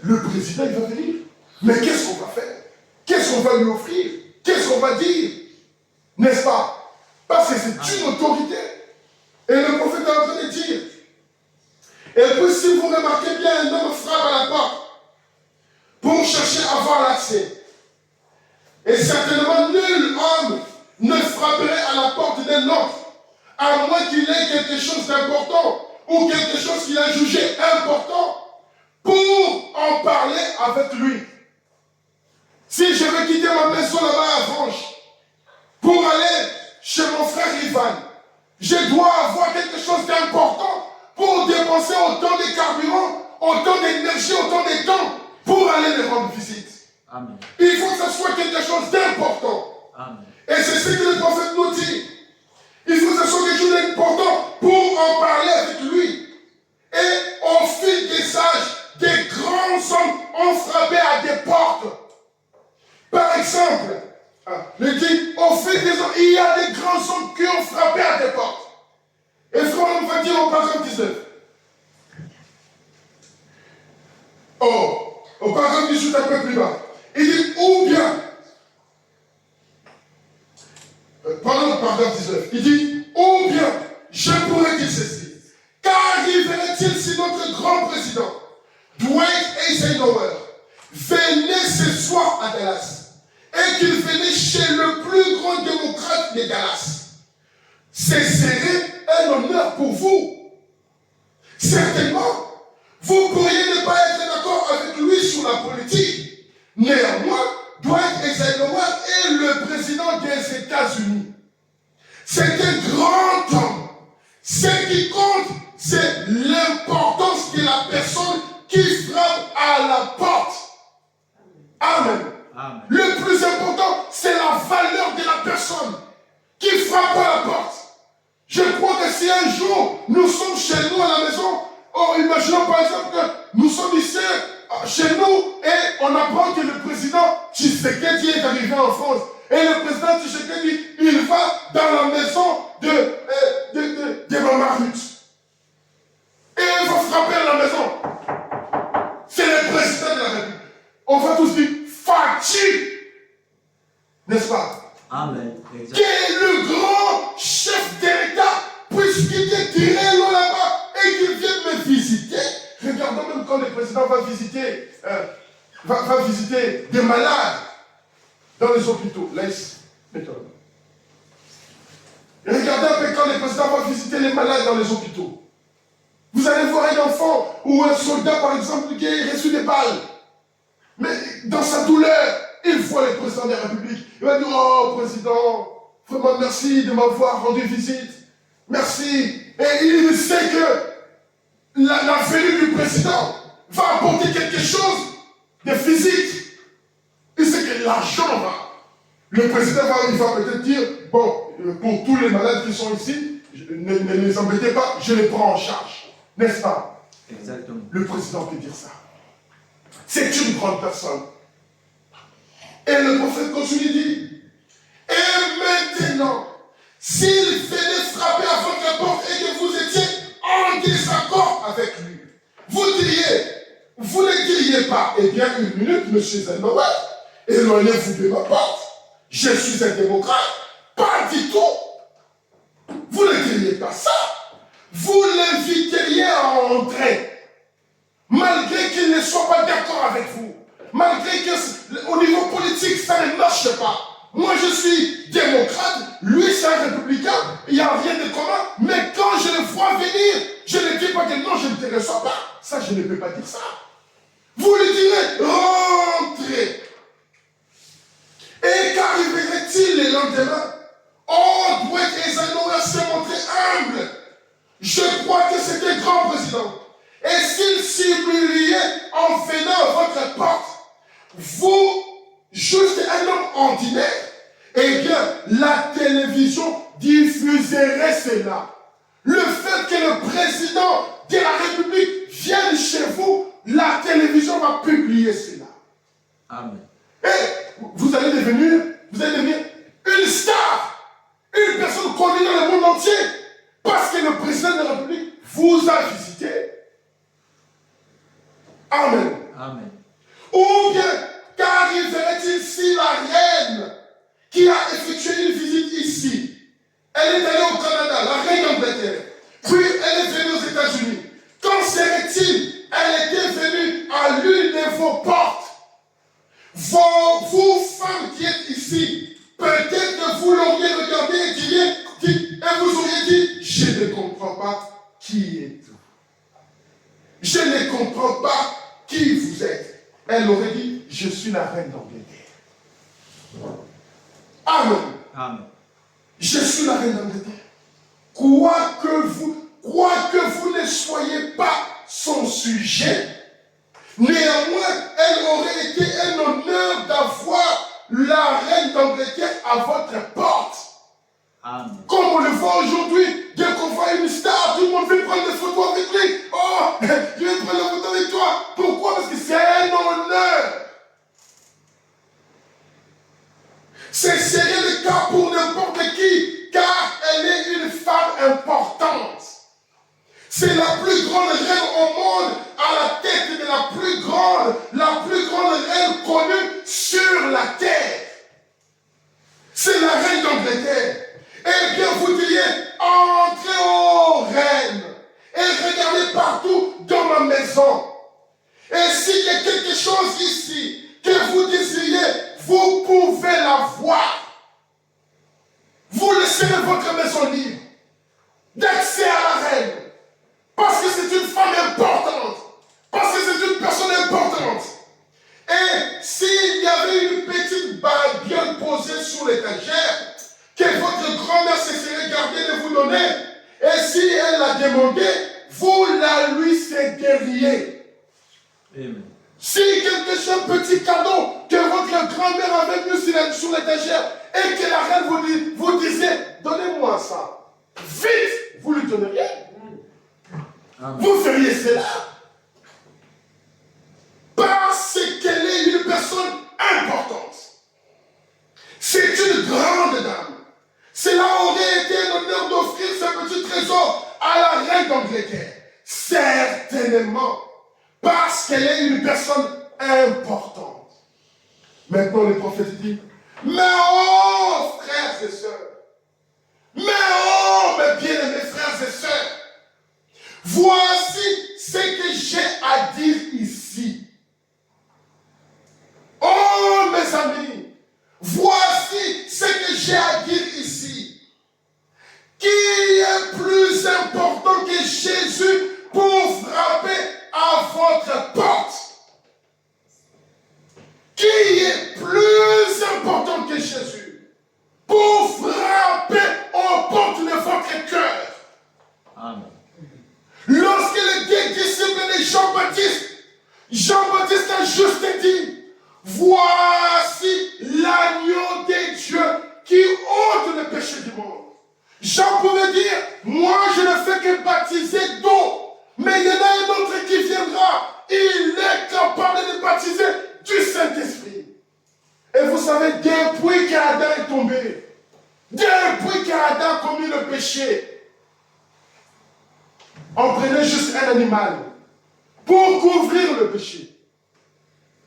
Le président, il va venir. Mais qu'est-ce qu'on va faire? Qu'est-ce qu'on va lui offrir? Qu'est-ce qu'on va dire? N'est-ce pas? Parce que c'est une autorité. Et le prophète est en train de dire. Et puis si vous remarquez bien, un homme frappe à la porte pour chercher à avoir l'accès. Et certainement, nul homme ne frapperait à la porte d'un autre, à moins qu'il ait quelque chose d'important ou quelque chose qu'il a jugé important pour en parler avec lui. Si je veux quitter ma maison là-bas à Vange pour aller chez mon frère Ivan, je dois avoir quelque chose d'important pour dépenser autant de carburant, autant d'énergie, autant de temps pour aller les rendre visite. Amen. Il faut que ce soit quelque chose d'important. Amen. Et c'est ce que le prophète nous dit. Il faut que ce soit quelque chose d'important pour en parler avec lui. Et au fil des âges, des grands hommes ont frappé à des portes. Par exemple, il dit, au fil des ans, il y a des grands hommes qui ont frappé à des portes. Et frère, on va dire au paragraphe 19. Au paragraphe 18, un peu plus bas. Il dit, ou bien, pardon, paragraphe 19, il dit, ou bien, je pourrais dire ceci. Qu'arriverait-il si notre grand président, Dwight Eisenhower, venait ce soir à Dallas et qu'il venait chez le plus grand démocrate de Dallas? Ce serait un honneur pour vous. Certainement, vous pourriez ne pas être d'accord avec lui sur la politique. Néanmoins, Dwight Eisenhower est le président des États-Unis. C'est un grand homme. Ce qui compte, c'est l'importance de la personne qui frappe à la porte. Amen. Amen. Le plus important, c'est la valeur de la personne qui frappe à la porte. Je crois que si un jour, nous sommes chez nous à la maison, imaginons par exemple que nous sommes ici, chez nous, et on apprend que le président Tshisekedi est arrivé en France. Et le président Tshisekedi, il va dans la maison de Maman Ruth. Et il va frapper à la maison. C'est le président de la République. On va tous dire, Fachi. N'est-ce pas? Amen. Qui est le grand chef de l'État, puisqu'il est tiré loin là-bas et qu'il vient me visiter. Regardons même quand le président va visiter, va visiter des malades dans les hôpitaux. Laisse, méthode. Et regardez un peu quand le président va visiter les malades dans les hôpitaux. Vous allez voir un enfant ou un soldat, par exemple, qui a reçu des balles. Mais dans sa douleur, il voit le président de la République. Il va dire, oh, président, vraiment merci de m'avoir rendu visite. Merci. Et il sait que la venue du président va apporter quelque chose de physique. Il sait que l'argent va. Le président il va peut-être dire, bon, pour tous les malades qui sont ici, ne les embêtez pas, je les prends en charge. N'est-ce pas? Exactement. Le président peut dire ça. C'est une grande personne. Et le prophète continue dit, et maintenant, s'il venait frapper à votre porte et que vous étiez en désaccord avec lui, vous ne diriez pas, eh bien, une minute, monsieur Eisenhower, éloignez-vous de ma porte. Je suis un démocrate. Pas du tout. Vous ne diriez pas ça. Vous l'inviteriez à entrer. Malgré qu'il ne soit pas d'accord avec vous. Malgré qu'au niveau politique, ça ne marche pas. Moi, je suis démocrate. Lui, c'est un républicain. Il n'y a rien de commun. Mais quand je le vois venir, je ne dis pas que non, je ne te reçois pas. Ça, je ne peux pas dire ça. Vous lui direz, rentrez. Et qu'arriverait-il le lendemain? Oh, Dwight Eisenhower s'est montré humble. Je crois que c'était grand président. Et s'il s'humiliait en venant à votre porte, vous, juste un homme ordinaire, eh bien, la télévision diffuserait cela. Le fait que le président de la République vienne chez vous, la télévision va publier cela. Amen. Et devenir une star, une personne connue dans le monde entier, parce que le président de la République vous a visité. Amen. Amen. Ou bien, qu'arriverait-il si la reine qui a effectué une visite ici, elle est allée au Canada, la reine d'Angleterre, puis elle est venue aux États-Unis. Qu'en serait-il? Elle était venue à l'une de vos portes. Vous femmes qui êtes ici, peut-être que vous l'auriez regardé et vous auriez dit, je ne comprends pas qui êtes-vous. Je ne comprends pas qui vous êtes. Elle aurait dit, je suis la reine d'Angleterre. Amen. Amen. Je suis la reine d'Angleterre. Quoique vous ne soyez pas son sujet, néanmoins, elle aurait été un honneur d'avoir la reine d'Angleterre à votre porte. Amen. Comme on le voit aujourd'hui, dès qu'on voit une star, tout le monde veut prendre des photos avec lui. Oh, je vais prendre la photo avec toi. Pourquoi? Parce que c'est un honneur. Ce serait le cas pour n'importe qui, car elle est une femme importante. C'est la plus grande reine au monde, à la tête de la plus grande reine connue sur la terre. C'est la reine d'Angleterre. Eh bien, vous diriez, entrez, ô reine, et regardez partout dans ma maison. Et s'il y a quelque chose ici que vous désiriez, vous pouvez la voir. Vous laisserez votre maison libre d'accès à la reine. Parce que c'est une femme importante. Parce que c'est une personne importante. Et s'il y avait une petite bague bien posée sur l'étagère, que votre grand-mère se serait gardée de vous donner, et si elle l'a demandé, vous la lui céderiez. Amen. Si quelque chose, un petit cadeau que votre grand-mère avait mis sur l'étagère, et que la reine vous disait, donnez-moi ça. Vite, vous lui donneriez. Amen. Vous feriez cela. Parce qu'elle est une personne importante. C'est une grande dame. Cela aurait été un honneur d'offrir ce petit trésor à la reine d'Angleterre. Certainement. Parce qu'elle est une personne importante. Maintenant, le prophète dit, mais oh, frères et sœurs, mais oh, mes bien-aimés frères et sœurs, voici ce que j'ai à dire ici. Oh, mes amis, voici ce que j'ai à dire ici. Qui est plus important que Jésus pour frapper à votre porte? Qui est plus important que Jésus pour frapper aux portes de votre cœur? Amen. Lorsque les deux disciples de Jean-Baptiste a juste dit, voici l'agneau de Dieu qui ôte le péché du monde. Jean pouvait dire, moi je ne fais que baptiser d'eau, mais il y en a un autre qui viendra, il est capable de baptiser du Saint-Esprit. Et vous savez, depuis qu'Adam est tombé, depuis qu'Adam a commis le péché, on prenait juste un animal pour couvrir le péché.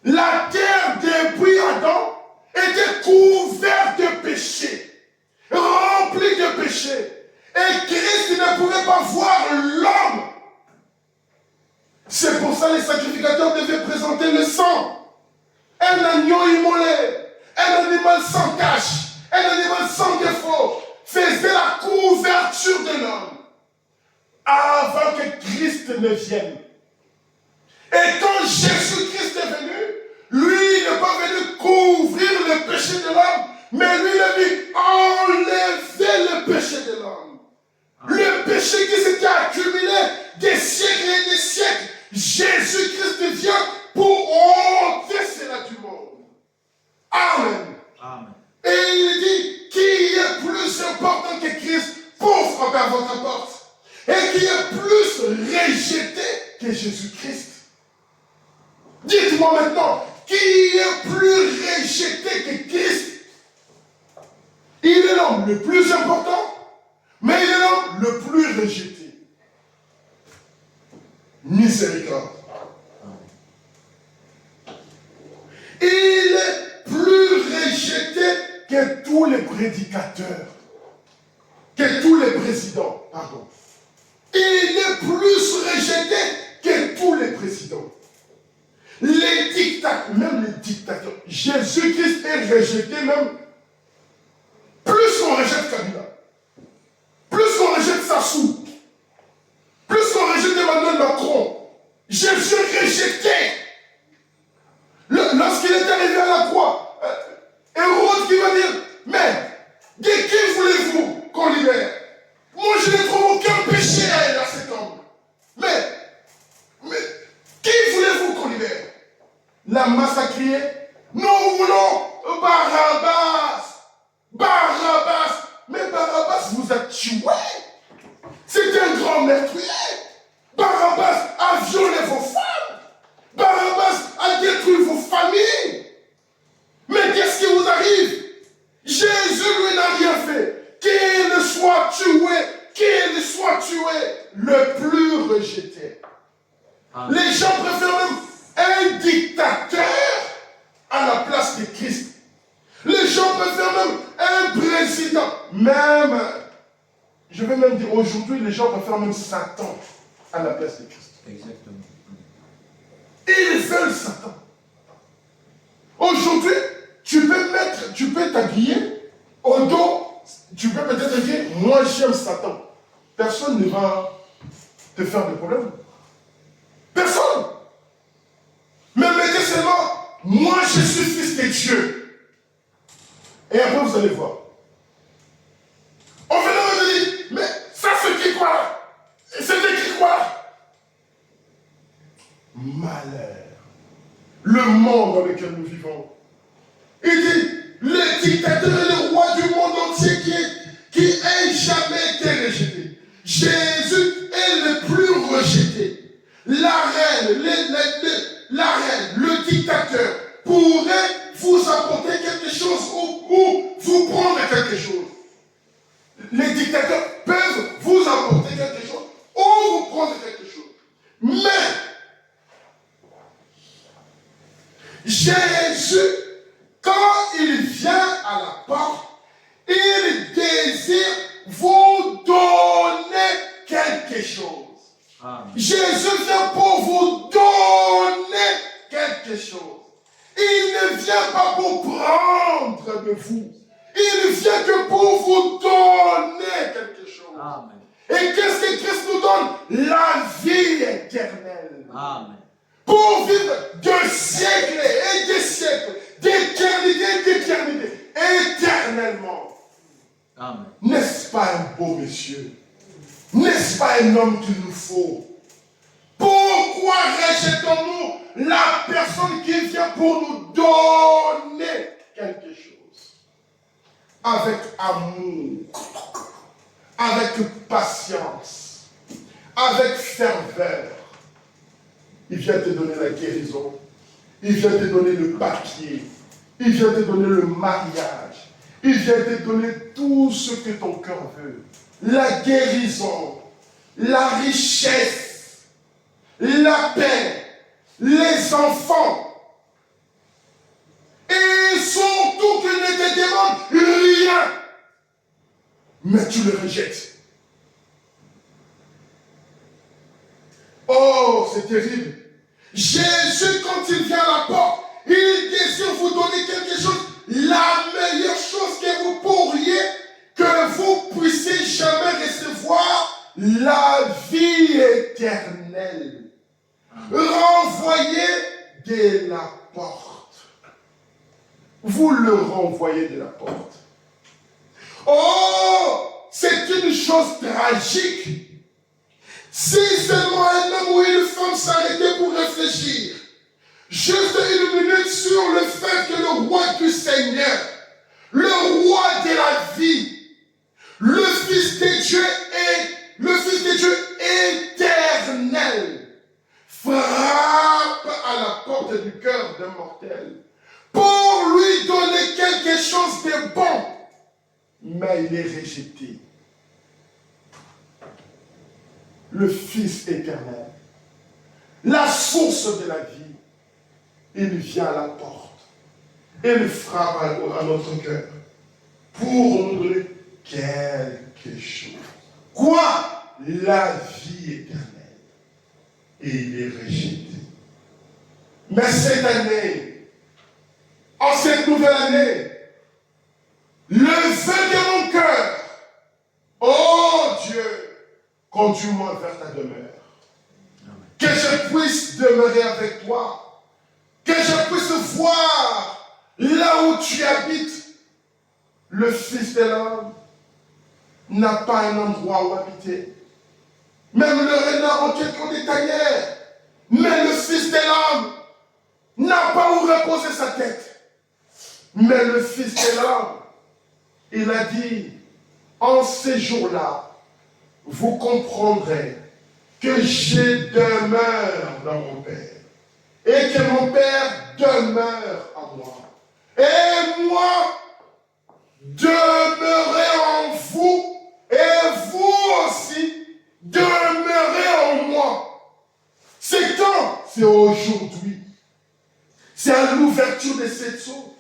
La terre depuis Adam était couverte de péché, remplie de péché. Et Christ ne pouvait pas voir l'homme. C'est pour ça que les sacrificateurs devaient présenter le sang. Un agneau immolé, un animal sans tache, un animal sans défaut, faisait la couverture de l'homme avant que Christ ne vienne. Et quand Jésus-Christ est venu, lui n'est pas venu couvrir le péché de l'homme, mais lui est venu enlever le péché de l'homme. Le péché qui s'était accumulé des siècles et des siècles, Jésus-Christ vient pour ôter cela du monde. Amen. Amen. Et il dit, qui est plus important que Christ pour frapper à votre porte? Et qui est plus rejeté que Jésus-Christ? Dites-moi maintenant, qui est plus rejeté que Christ le plus important, mais il est l'homme le plus rejeté. Miséricorde. Il est plus rejeté que tous les prédicateurs, que tous les présidents, pardon. Il est plus rejeté que tous les présidents. Les dictateurs, même les dictateurs, Jésus-Christ est rejeté même. Plus on rejette Kabila, plus on rejette Sassou, plus on rejette Emmanuel Macron, Jésus est rejeté. Lorsqu'il est arrivé à la croix, Hérode qui va dire, mais de qui voulez-vous qu'on libère? Moi je ne trouve aucun péché à cet homme. Mais qui voulez-vous qu'on libère? La masse a crié, nous voulons Barabbas. Barabbas. Mais Barabbas vous a tué. C'est un grand meurtrier. Barabbas a violé vos femmes. Barabbas a détruit vos familles. Mais qu'est-ce qui vous arrive? Jésus lui n'a rien fait. Qu'il soit tué, le plus rejeté. Les gens préfèrent même un dictateur à la place de Christ. Les gens préfèrent même un président. Même, je vais même dire aujourd'hui, les gens préfèrent même Satan à la place de Christ. Exactement. Ils veulent Satan. Aujourd'hui, tu peux t'habiller au dos, tu peux peut-être dire, moi j'aime Satan. Personne ne va te faire de problème. Personne. Mais mettez seulement, moi je suis fils de Dieu. Et après vous allez voir. On venait me dire, mais ça c'est qui quoi? C'est écrit quoi? Malheur. Le monde dans lequel nous vivons. Il dit, le dictateur est le roi du monde entier qui n'a jamais été rejeté. Jésus est le plus rejeté. La reine, le dictateur pourrait vous apporter quelque chose ou vous prendre quelque chose. Les dictateurs peuvent vous apporter quelque chose ou vous prendre quelque chose. Mais Jésus, quand il vient à la porte, il désire vous donner quelque chose. Amen. Jésus vient pour vous donner quelque chose. Il ne vient pas pour prendre de vous. Il vient que pour vous donner quelque chose. Amen. Et qu'est-ce que Christ nous donne? La vie éternelle. Amen. Pour vivre de siècles et de siècles, d'éternité et d'éternité, éternellement. Amen. N'est-ce pas un beau monsieur? N'est-ce pas un homme qu'il nous faut? Pourquoi rejetons-nous la personne qui vient pour nous donner quelque chose? Avec amour, avec patience, avec ferveur. Il vient te donner la guérison. Il vient te donner le papier. Il vient te donner le mariage. Il vient te donner tout ce que ton cœur veut. La guérison, la richesse, la paix, les enfants. Et surtout qu'il ne te demande rien. Mais tu le rejettes. Oh, c'est terrible. Jésus, quand il vient à la porte, il désire vous donner quelque chose, la meilleure chose que vous pourriez, que vous puissiez jamais recevoir, la vie éternelle. Renvoyez de la porte. Vous le renvoyez de la porte. Oh, c'est une chose tragique. Si seulement un homme ou une femme s'arrêtait pour réfléchir, juste une minute sur le fait que le roi du Seigneur, le roi de la vie, le Fils de Dieu éternel, frappe à la porte du cœur d'un mortel pour lui donner quelque chose de bon. Mais ben, il est rejeté. Le Fils éternel, la source de la vie, il vient à la porte. Il frappe à notre cœur pour nous donner quelque chose. Quoi? La vie éternelle. Et il est rejeté. Mais cette année, en cette nouvelle année, le vœu de mon cœur, oh Dieu, conduis-moi vers ta demeure. Que je puisse demeurer avec toi. Que je puisse voir là où tu habites. Le Fils de l'homme n'a pas un endroit où habiter. Même le renard en quelques détaillères. Mais le Fils de l'homme n'a pas où reposer sa tête. Mais le Fils de l'homme, il a dit, en ces jours-là, vous comprendrez que je demeure dans mon Père et que mon Père demeure en moi. Et moi, demeurer en vous et vous aussi, demeurez en moi. C'est quand? C'est aujourd'hui. C'est à l'ouverture de cette source.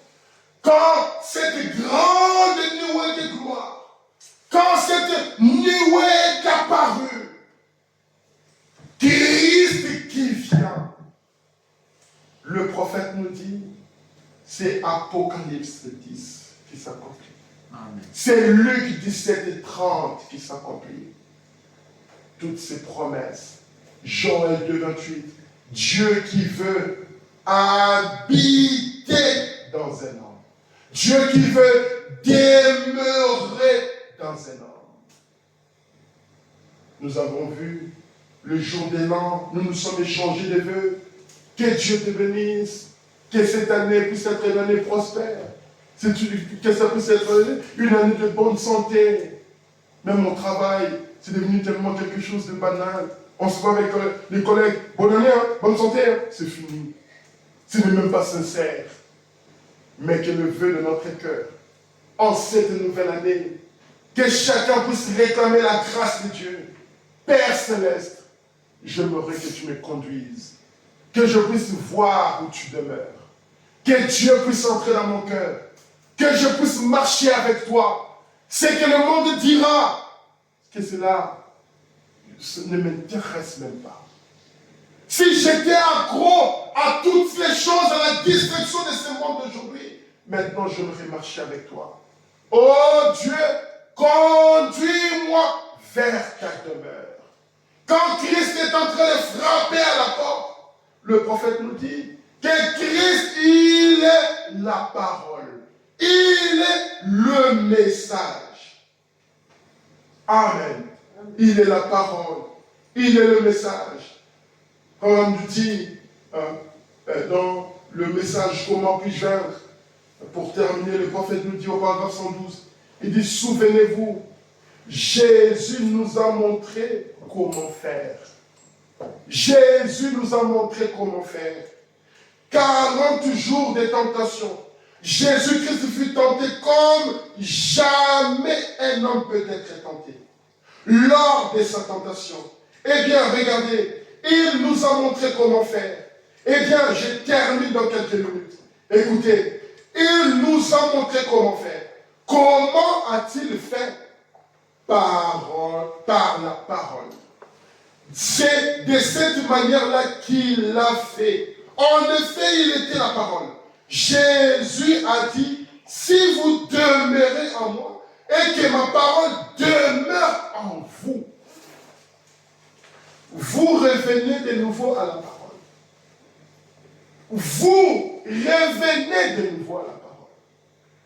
Quand cette grande nuée de gloire, quand cette nuée est apparue, Christ qui vient, le prophète nous dit, c'est Apocalypse 10 qui s'accomplit. Amen. C'est Luc 17 et 30 qui s'accomplit. Toutes ces promesses. Joël 2, 28. Dieu qui veut habiter dans un homme. Dieu qui veut demeurer dans un homme. Nous avons vu le jour des l'an, nous nous sommes échangés des vœux. Que Dieu te bénisse. Que cette année puisse être une année prospère. Que ça puisse être une année de bonne santé. Même mon travail, c'est devenu tellement quelque chose de banal. On se voit avec les collègues. Bonne année, hein, bonne santé, hein. C'est fini. Ce n'est même pas sincère. Mais que le vœu de notre cœur, en cette nouvelle année, que chacun puisse réclamer la grâce de Dieu. Père céleste, j'aimerais que tu me conduises. Que je puisse voir où tu demeures. Que Dieu puisse entrer dans mon cœur. Que je puisse marcher avec toi. C'est que le monde dira que cela ne m'intéresse même pas. Si j'étais accro à toutes les choses, à la destruction de ce monde d'aujourd'hui, maintenant j'aimerais marcher avec toi. Oh Dieu, conduis-moi vers ta demeure. Quand Christ est en train de frapper à la porte, le prophète nous dit que Christ, il est la parole. Il est le message. Amen. Il est la parole. Il est le message. Quand on nous dit dans le message comment puis-je vaincre, pour terminer, le prophète nous dit au paragraphe 112, il dit, souvenez-vous, Jésus nous a montré comment faire. Jésus nous a montré comment faire. 40 jours de tentation. Jésus-Christ fut tenté comme jamais un homme peut être tenté. Lors de sa tentation, eh bien, regardez, il nous a montré comment faire. Eh bien, je termine dans quelques minutes. Écoutez, il nous a montré comment faire. Comment a-t-il fait? Par la parole. C'est de cette manière-là qu'il l'a fait. En effet, il était la parole. Jésus a dit, si vous demeurez en moi et que ma parole demeure en vous, vous revenez de nouveau à la parole. Vous revenez de nouveau à la parole.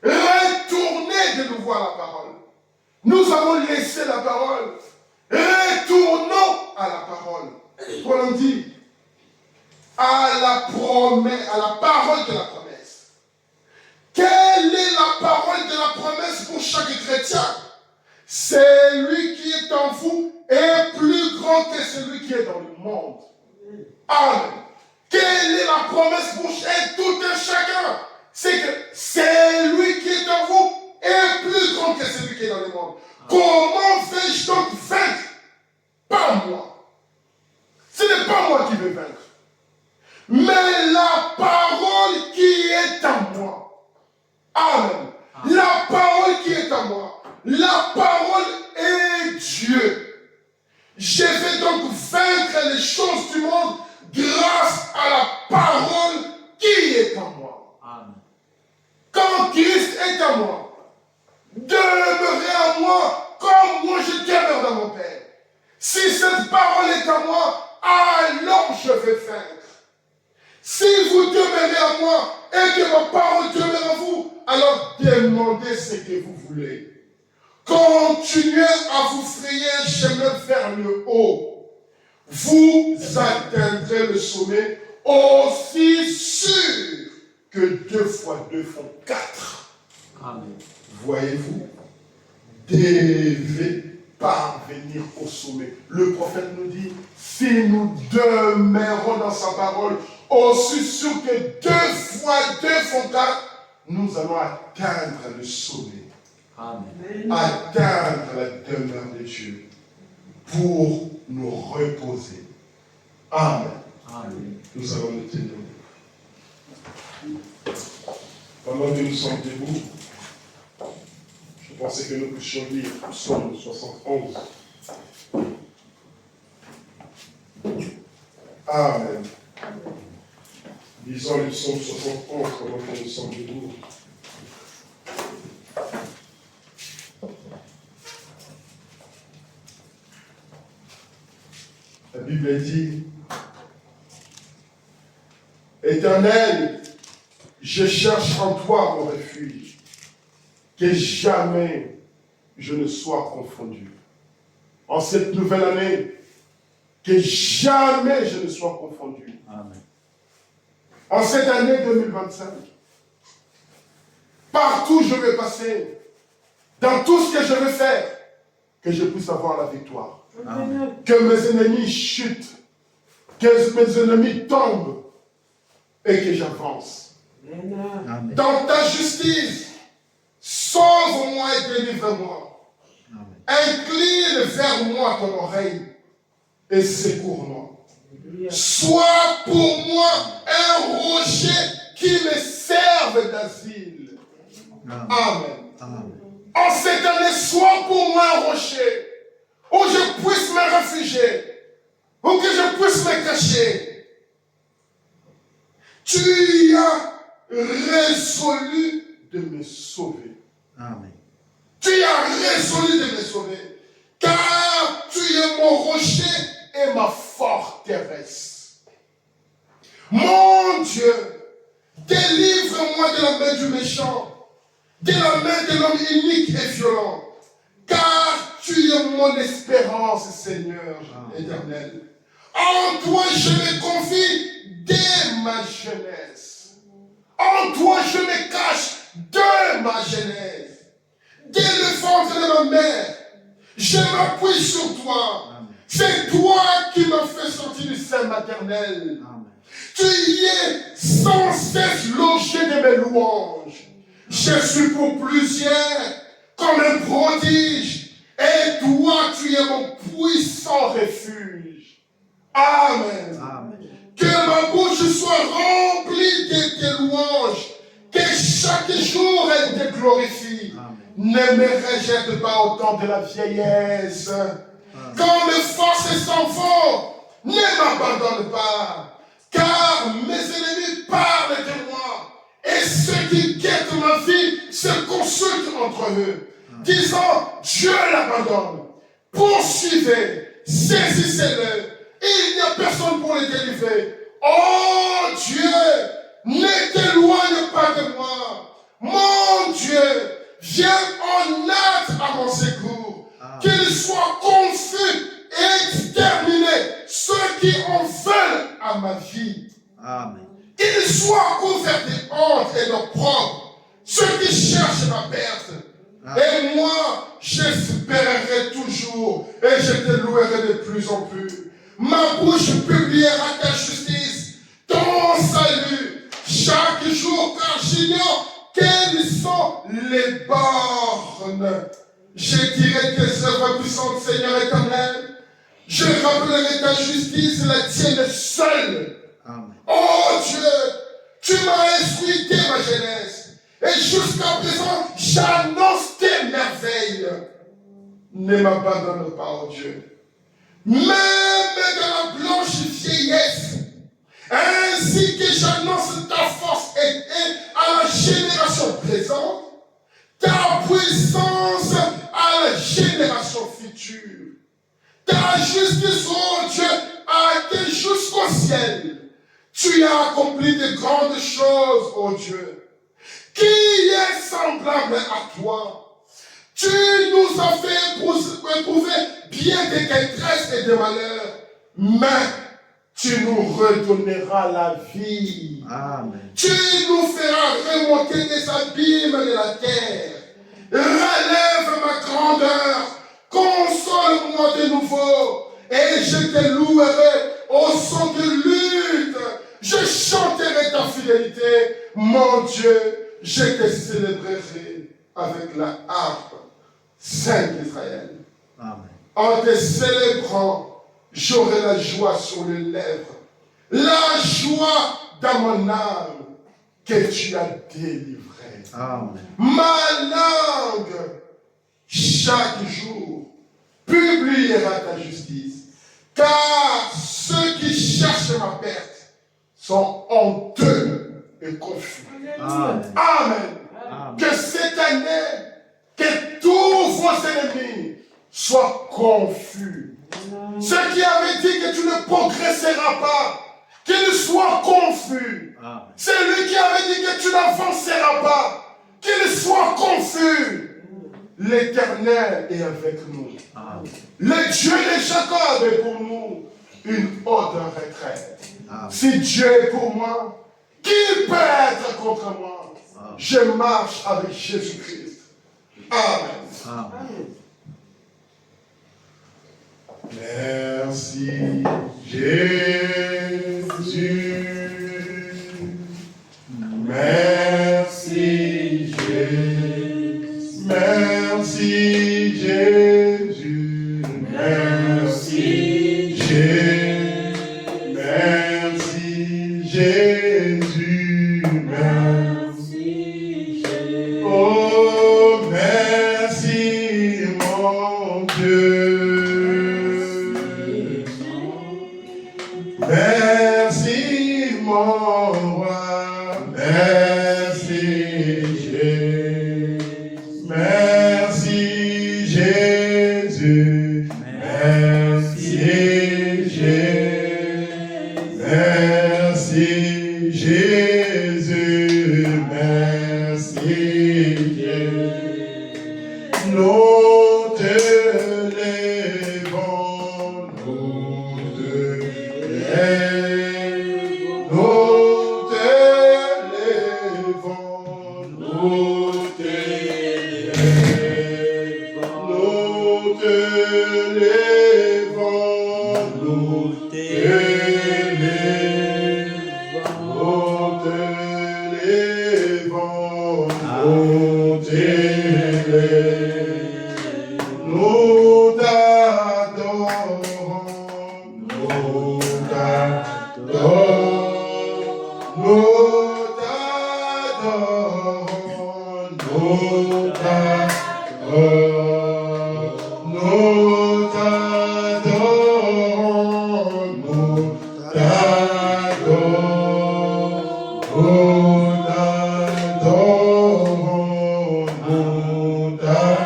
Retournez de nouveau à la parole. Nous avons laissé la parole. Retournons à la parole. Paul dit, à la promesse, à la parole de la promesse. Quelle est la parole de la promesse pour chaque chrétien? Celui qui est en vous est plus grand que celui qui est dans le monde. Amen. Quelle est la promesse pour tout un chacun? C'est que celui qui est en vous est plus grand que celui qui est dans le monde. Comment vais-je donc vaincre? Pas moi. Ce n'est pas moi qui vais vaincre. Mais la parole qui est à moi. Amen. La parole qui est à moi. La parole est Dieu. Je vais donc vaincre les choses du monde grâce à la parole qui est à moi. Amen. Quand Christ est à moi, demeurez à moi comme moi je demeure dans mon Père. Si cette parole est à moi, alors je vais vaincre. Si vous demeurez à moi et que ma parole demeure à vous, alors demandez ce que vous voulez. Continuez à vous frayer un chemin vers le haut. Vous atteindrez le sommet aussi sûr que 2 fois 2 font 4. Amen. Voyez-vous, devez parvenir au sommet. Le prophète nous dit, si nous demeurons dans sa parole, aussi sûr que 2 fois 2 font 4, nous allons atteindre le sommet. Amen. Atteindre la demeure de Dieu pour nous reposer. Amen. Amen. Nous allons nous tenir. Pendant que nous sommes debout, je pensais que nous puissions lire le psaume 71. Amen. Lisons le psaume 71 pendant que nous sommes debout. La Bible dit, Éternel, je cherche en toi mon refuge, que jamais je ne sois confondu. En cette nouvelle année, que jamais je ne sois confondu. Amen. En cette année 2025, partout où je vais passer, dans tout ce que je vais faire, que je puisse avoir la victoire. Amen. Que mes ennemis chutent, que mes ennemis tombent et que j'avance. Amen. Dans ta justice, sauve-moi et délivre-moi. Amen. Incline vers moi ton oreille et secours-moi. Sois pour moi un rocher qui me serve d'asile. Amen. Amen. Amen. En cette année, sois pour moi un rocher où je puisse me réfugier, où que je puisse me cacher. Tu as résolu de me sauver. Amen. Tu as résolu de me sauver, car tu es mon rocher et ma forteresse. Mon Dieu, délivre-moi de la main du méchant, de la main de l'homme inique et violent, car tu es mon espérance, Seigneur éternel. En toi je me confie dès ma jeunesse. En toi je me cache de ma jeunesse. Dès le ventre de ma mère, je m'appuie sur toi. Amen. C'est toi qui m'as fait sortir du sein maternel. Amen. Tu y es sans cesse logé de mes louanges. Je suis pour plusieurs comme un prodige. Et toi, tu es mon puissant refuge. Amen. Amen. Que ma bouche soit remplie de tes louanges. Que chaque jour elle te glorifie. Amen. Ne me rejette pas au temps de la vieillesse. Quand mes forces s'en vont, ne m'abandonne pas. Car mes ennemis parlent de moi. Et ceux qui guettent ma vie se consultent entre eux, disant, Dieu l'abandonne. Poursuivez, saisissez-le. Il n'y a personne pour les délivrer. Oh Dieu, ne t'éloigne pas de moi. Mon Dieu, viens en aide à mon secours. Qu'ils soient confus et exterminés, ceux qui en veulent à ma vie. Amen. Qu'ils soient couverts de honte et d'opprobre, ceux qui cherchent ma perte. Et moi, j'espérerai toujours et je te louerai de plus en plus. Ma bouche publiera ta justice, ton salut, chaque jour, car j'ignore quels sont les bornes. Je dirai tes œuvres puissantes, Seigneur éternel. Je rappellerai ta justice, la tienne seule. Amen. Oh Dieu, tu m'as instruit dès ma jeunesse. Et jusqu'à présent, j'annonce tes merveilles. Ne m'abandonne pas, oh Dieu. Même dans la blanche vieillesse, ainsi que j'annonce ta force et à la génération présente, ta puissance à la génération future. Ta justice, oh Dieu, a été jusqu'au ciel. Tu as accompli de grandes choses, oh Dieu. Qui est semblable à toi? Tu nous as fait éprouver bien des détresses et des malheurs, mais tu nous redonneras la vie. Amen. Tu nous feras remonter des abîmes de la terre. Relève ma grandeur, console-moi de nouveau, et je te louerai au son de lutte. Je chanterai ta fidélité, mon Dieu, je te célébrerai avec la harpe sainte d'Israël. Amen. En te célébrant, j'aurai la joie sur les lèvres, la joie dans mon âme que tu as délivrée. Amen. Ma langue, chaque jour, publiera ta justice, car ceux qui cherchent ma perte sont honteux et confus. Amen. Amen. Amen. Que cette année, que tous vos ennemis soient confus. Ceux qui avaient dit que tu ne progresseras pas, qu'ils soient confus. Amen. Celui qui avait dit que tu n'avanceras pas, qu'il soit confus. L'Éternel est avec nous. Amen. Le Dieu de Jacob est pour nous une haute retraite. Amen. Si Dieu est pour moi, qui peut être contre moi? Amen. Je marche avec Jésus-Christ. Amen. Amen. Merci Jésus. Merci Jésus. Merci Jésus. Merci Jésus. Merci Jésus. Merci Jésus. Oh, merci mon Dieu. Merci mon roi, merci Jésus, merci Jésus, merci Jésus, merci Jésus, merci Jésus. Nous te lèvons, nous te lèvons, nous te lèvons, nous te lèvons, nous te lèvons, nous te lèvons, nous te lèvons. Nous t'adorons, nous t'adorons, nous t'adorons, nous t'adorons, nous t'adorons, nous t'adorons, nous t'adorons.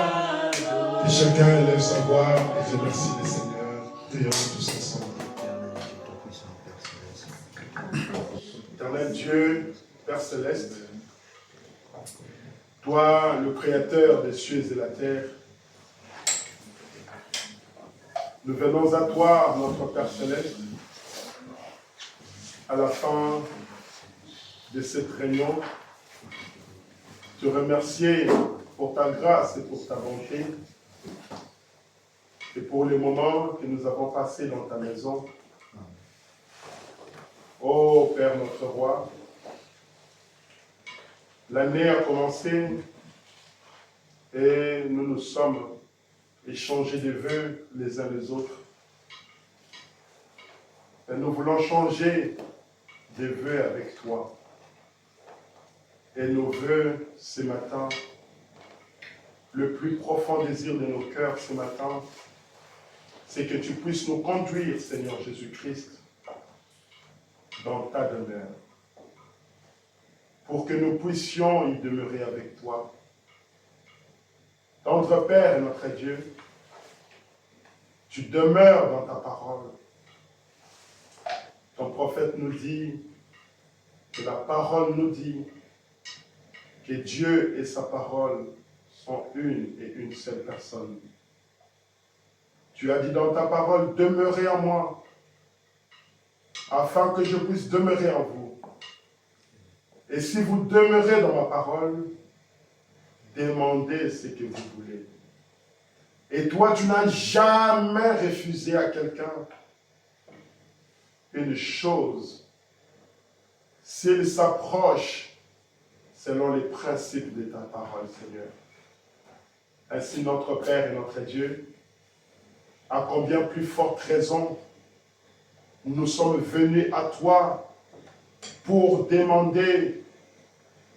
Que chacun élève sa voix et remercie le Seigneur. Prions tous ensemble. Éternel Dieu, Père céleste, toi, le Créateur des cieux et de la terre, nous venons à toi, notre Père céleste, à la fin de cette réunion, te remercier pour ta grâce et pour ta bonté, et pour les moments que nous avons passés dans ta maison. Ô Père notre Roi, l'année a commencé Et nous nous sommes échangés des vœux les uns les autres. Et nous voulons changer des vœux avec toi. Et nos vœux ce matin, le plus profond désir de nos cœurs ce matin, c'est que tu puisses nous conduire, Seigneur Jésus-Christ, dans ta demeure, pour que nous puissions y demeurer avec toi. Notre Père et notre Dieu, tu demeures dans ta parole. Ton prophète nous dit, que la parole nous dit, que Dieu et sa parole sont une et une seule personne. Tu as dit dans ta parole, demeurez en moi, afin que je puisse demeurer en vous. Et si vous demeurez dans ma parole, demandez ce que vous voulez. Et toi, tu n'as jamais refusé à quelqu'un une chose s'il s'approche selon les principes de ta parole, Seigneur. Ainsi, notre Père et notre Dieu, à combien plus forte raison nous sommes venus à toi pour demander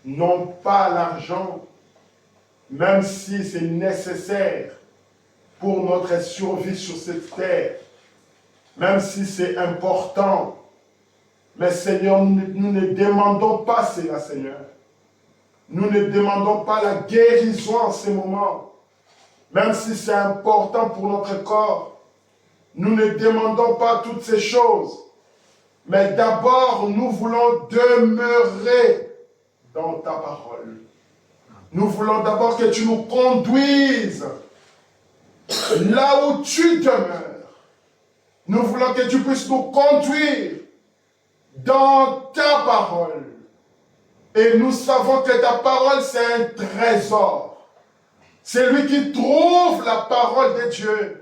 non pas l'argent, même si c'est nécessaire pour notre survie sur cette terre, même si c'est important. Mais Seigneur, nous ne demandons pas cela, Seigneur. Nous ne demandons pas la guérison en ce moment, même si c'est important pour notre corps. Nous ne demandons pas toutes ces choses. Mais d'abord, nous voulons demeurer dans ta parole. Nous voulons d'abord que tu nous conduises là où tu demeures. Nous voulons que tu puisses nous conduire dans ta parole. Et nous savons que ta parole, c'est un trésor. Celui qui trouve la parole de Dieu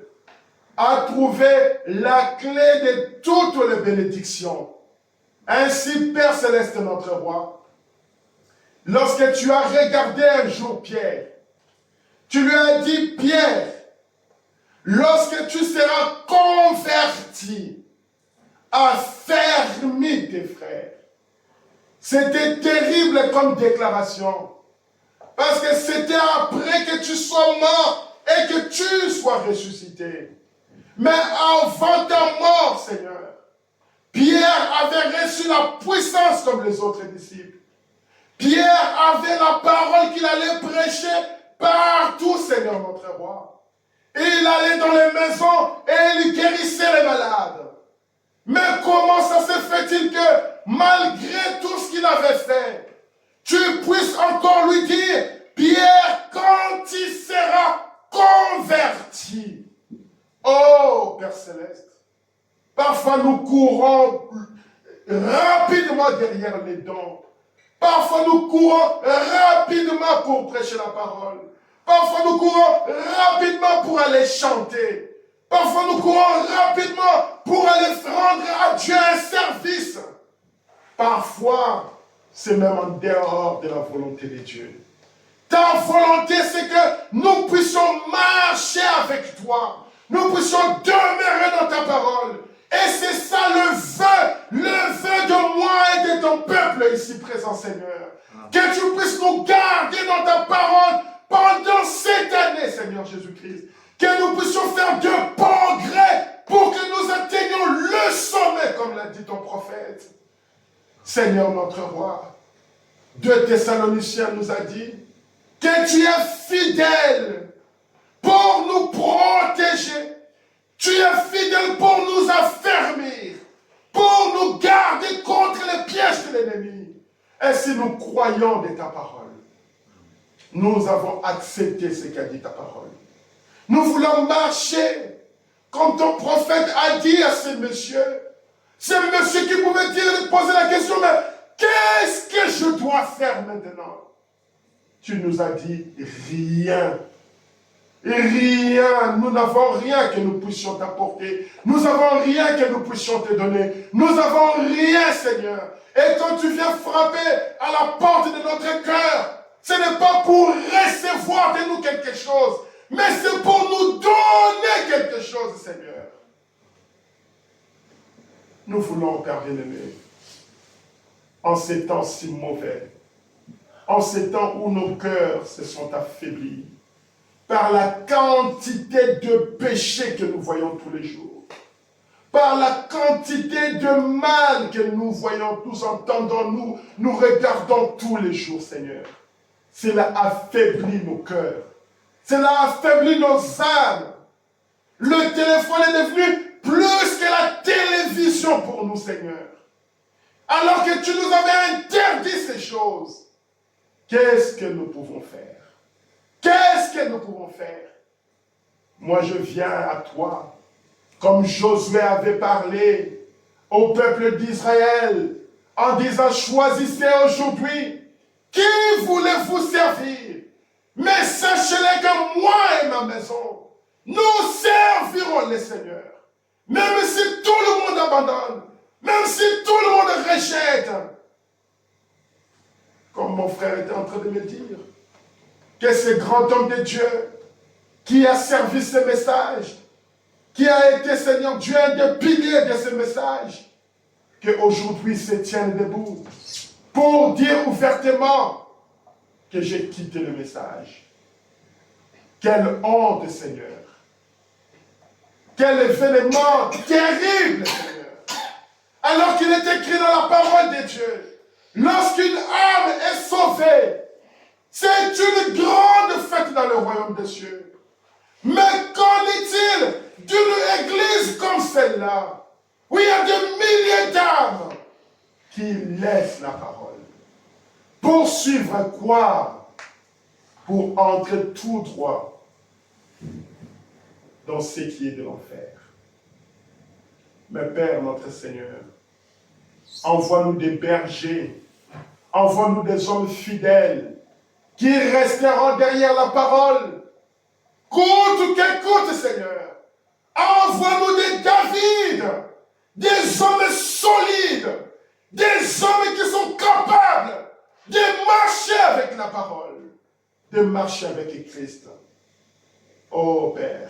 a trouvé la clé de toutes les bénédictions. Ainsi, Père Céleste, notre roi, lorsque tu as regardé un jour Pierre, tu lui as dit, Pierre, lorsque tu seras converti, affermis tes frères. C'était terrible comme déclaration. Parce que c'était après que tu sois mort et que tu sois ressuscité. Mais avant ta mort, Seigneur, Pierre avait reçu la puissance comme les autres disciples. Pierre avait la parole qu'il allait prêcher partout, Seigneur notre roi. Et il allait dans les maisons et il guérissait les malades. Mais comment ça se fait-il que, malgré tout ce qu'il avait fait, tu puisses encore lui dire, Pierre, quand il sera converti. Oh, Père Céleste, parfois nous courons rapidement derrière les dons. Parfois nous courons rapidement pour prêcher la parole. Parfois nous courons rapidement pour aller chanter. Parfois nous courons rapidement pour aller rendre à Dieu un service. Parfois, c'est même en dehors de la volonté de Dieu. Ta volonté, c'est que nous puissions marcher avec toi. Nous puissions demeurer dans ta parole. Et c'est ça le vœu de moi et de ton peuple ici présent, Seigneur. Que tu puisses nous garder dans ta parole pendant cette année, Seigneur Jésus-Christ. Que nous puissions faire de bons gré pour que nous atteignions le sommet, comme l'a dit ton prophète. Seigneur notre roi, 2 Thessaloniciens nous a dit que tu es fidèle pour nous protéger. Tu es fidèle pour nous affermir, pour nous garder contre les pièges de l'ennemi. Et si nous croyons de ta parole, nous avons accepté ce qu'a dit ta parole. Nous voulons marcher comme ton prophète a dit à ce monsieur. Ce monsieur qui pouvait poser la question, mais qu'est-ce que je dois faire maintenant? Tu nous as dit rien. Rien, nous n'avons rien que nous puissions t'apporter. Nous n'avons rien que nous puissions te donner. Nous n'avons rien, Seigneur. Et quand tu viens frapper à la porte de notre cœur, Ce n'est pas pour recevoir de nous quelque chose, mais c'est pour nous donner quelque chose, Seigneur. Nous voulons, Père bien-aimé, en ces temps si mauvais, en ces temps où nos cœurs se sont affaiblis, par la quantité de péchés que nous voyons tous les jours, par la quantité de mal que nous voyons, nous entendons, nous regardons tous les jours, Seigneur. Cela affaiblit nos cœurs. Cela affaiblit nos âmes. Le téléphone est devenu plus que la télévision pour nous, Seigneur. Alors que tu nous avais interdit ces choses. Qu'est-ce que nous pouvons faire? Qu'est-ce que nous pouvons faire? Moi, je viens à toi, comme Josué avait parlé au peuple d'Israël, en disant, choisissez aujourd'hui qui voulez-vous servir. Mais sachez-le que moi et ma maison, nous servirons le Seigneur. Même si tout le monde abandonne, même si tout le monde rejette. Comme mon frère était en train de me dire, que ce grand homme de Dieu, qui a servi ce message, qui a été, Seigneur Dieu, un des piliers de ce message, qu'aujourd'hui se tienne debout pour dire ouvertement que j'ai quitté le message. Quelle honte, Seigneur. Quel événement terrible, Seigneur. Alors qu'il est écrit dans la parole de Dieu, lorsqu'une âme est sauvée, c'est une grande fête dans le royaume des cieux. Mais qu'en est-il d'une église comme celle-là, où il y a des milliers d'âmes qui laissent la parole? Pour suivre quoi? Pour entrer tout droit dans ce qui est de l'enfer. Mais Père, notre Seigneur, envoie-nous des bergers, envoie-nous des hommes fidèles, qui resteront derrière la parole. Coûte que coûte, Seigneur. Envoie-nous des David, des hommes solides, des hommes qui sont capables de marcher avec la parole, de marcher avec Christ. Oh Père,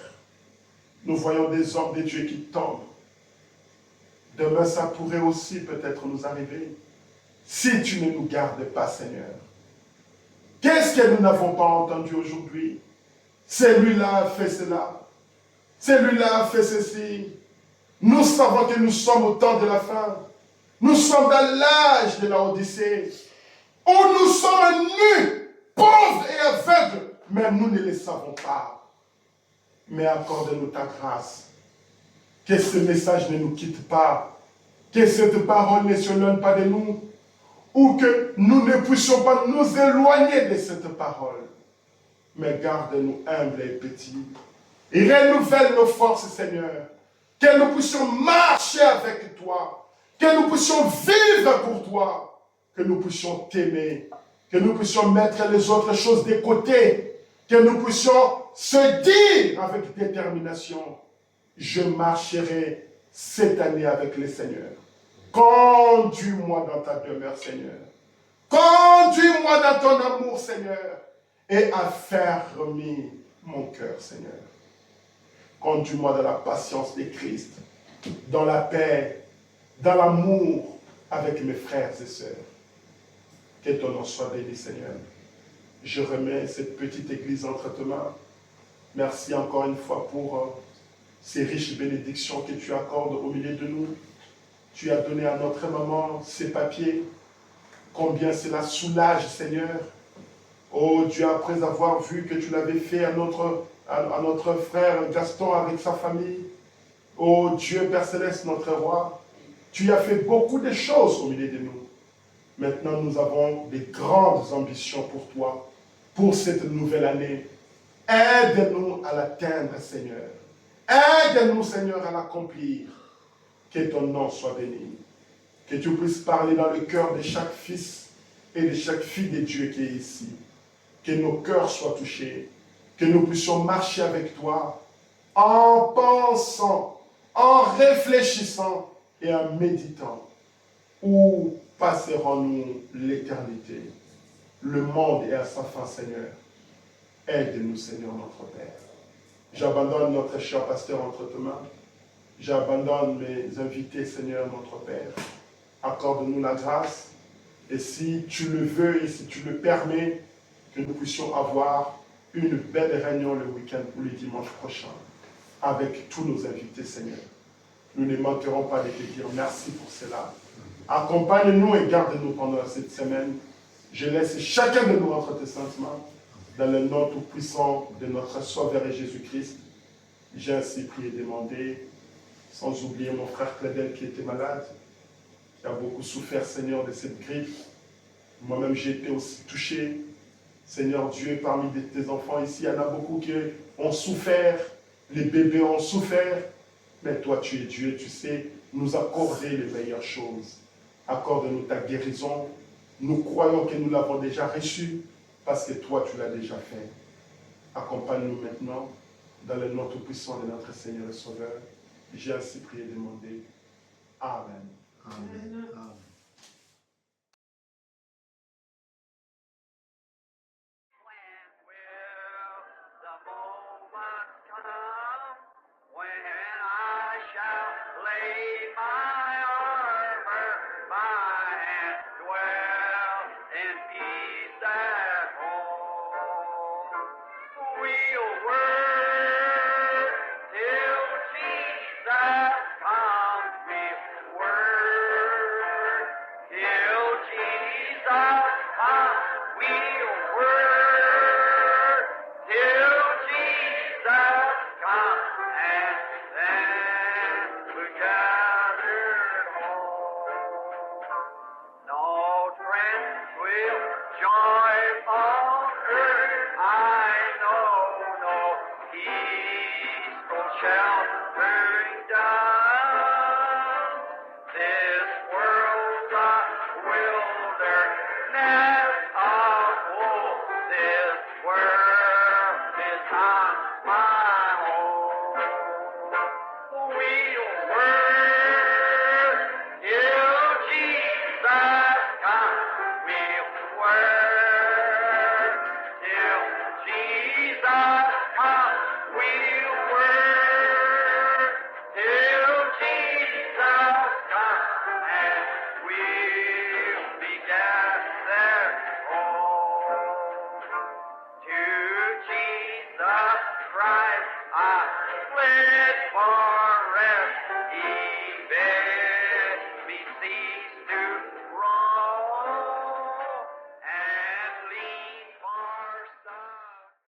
nous voyons des hommes de Dieu qui tombent. Demain, ça pourrait aussi peut-être nous arriver, si tu ne nous gardes pas, Seigneur. Qu'est-ce que nous n'avons pas entendu aujourd'hui? Celui-là a fait cela. Celui-là a fait ceci. Nous savons que nous sommes au temps de la fin. Nous sommes dans l'âge de la Odyssée, où nous sommes nus, pauvres et aveugles, mais nous ne le savons pas. Mais accorde-nous ta grâce. Que ce message ne nous quitte pas. Que cette parole ne s'éloigne pas de nous. Ou que nous ne puissions pas nous éloigner de cette parole. Mais garde-nous humbles et petits. Et renouvelle nos forces, Seigneur. Que nous puissions marcher avec toi. Que nous puissions vivre pour toi. Que nous puissions t'aimer. Que nous puissions mettre les autres choses de côté. Que nous puissions se dire avec détermination, je marcherai cette année avec le Seigneur. Conduis-moi dans ta demeure, Seigneur. Conduis-moi dans ton amour, Seigneur. Et affermis mon cœur, Seigneur. Conduis-moi dans la patience de Christ, dans la paix, dans l'amour avec mes frères et sœurs. Que ton nom soit béni, Seigneur. Je remets cette petite église entre tes mains. Merci encore une fois pour ces riches bénédictions que tu accordes au milieu de nous. Tu as donné à notre maman ces papiers. Combien cela soulage, Seigneur. Oh Dieu, après avoir vu que tu l'avais fait à notre frère Gaston avec sa famille. Oh Dieu, Père Céleste, notre roi. Tu as fait beaucoup de choses au milieu de nous. Maintenant, nous avons des grandes ambitions pour toi, pour cette nouvelle année. Aide-nous à l'atteindre, Seigneur. Aide-nous, Seigneur, à l'accomplir. Que ton nom soit béni. Que tu puisses parler dans le cœur de chaque fils et de chaque fille de Dieu qui est ici. Que nos cœurs soient touchés. Que nous puissions marcher avec toi en pensant, en réfléchissant et en méditant. Où passerons-nous l'éternité? Le monde est à sa fin, Seigneur. Aide-nous, Seigneur, notre Père. J'abandonne notre cher pasteur entre tes mains. J'abandonne mes invités, Seigneur, notre Père. Accorde-nous la grâce. Et si tu le veux et si tu le permets, que nous puissions avoir une belle réunion le week-end ou le dimanche prochain avec tous nos invités, Seigneur. Nous ne manquerons pas de te dire merci pour cela. Accompagne-nous et garde-nous pendant cette semaine. Je laisse chacun de nous entre tes saintes mains, dans le nom tout-puissant de notre Sauveur et Jésus-Christ. J'ai ainsi prié et demandé, sans oublier mon frère Clédel qui était malade, qui a beaucoup souffert, Seigneur, de cette grippe. Moi-même, j'ai été aussi touché. Seigneur Dieu, parmi tes enfants ici, il y en a beaucoup qui ont souffert, les bébés ont souffert, mais toi, tu es Dieu, tu sais nous accorder les meilleures choses. Accorde-nous ta guérison. Nous croyons que nous l'avons déjà reçue, parce que toi, tu l'as déjà fait. Accompagne-nous maintenant, dans le nom tout-puissant de notre Seigneur et Sauveur. J'ai ainsi prié et demandé. Amen. Amen. Amen. Christ, I fled for rest.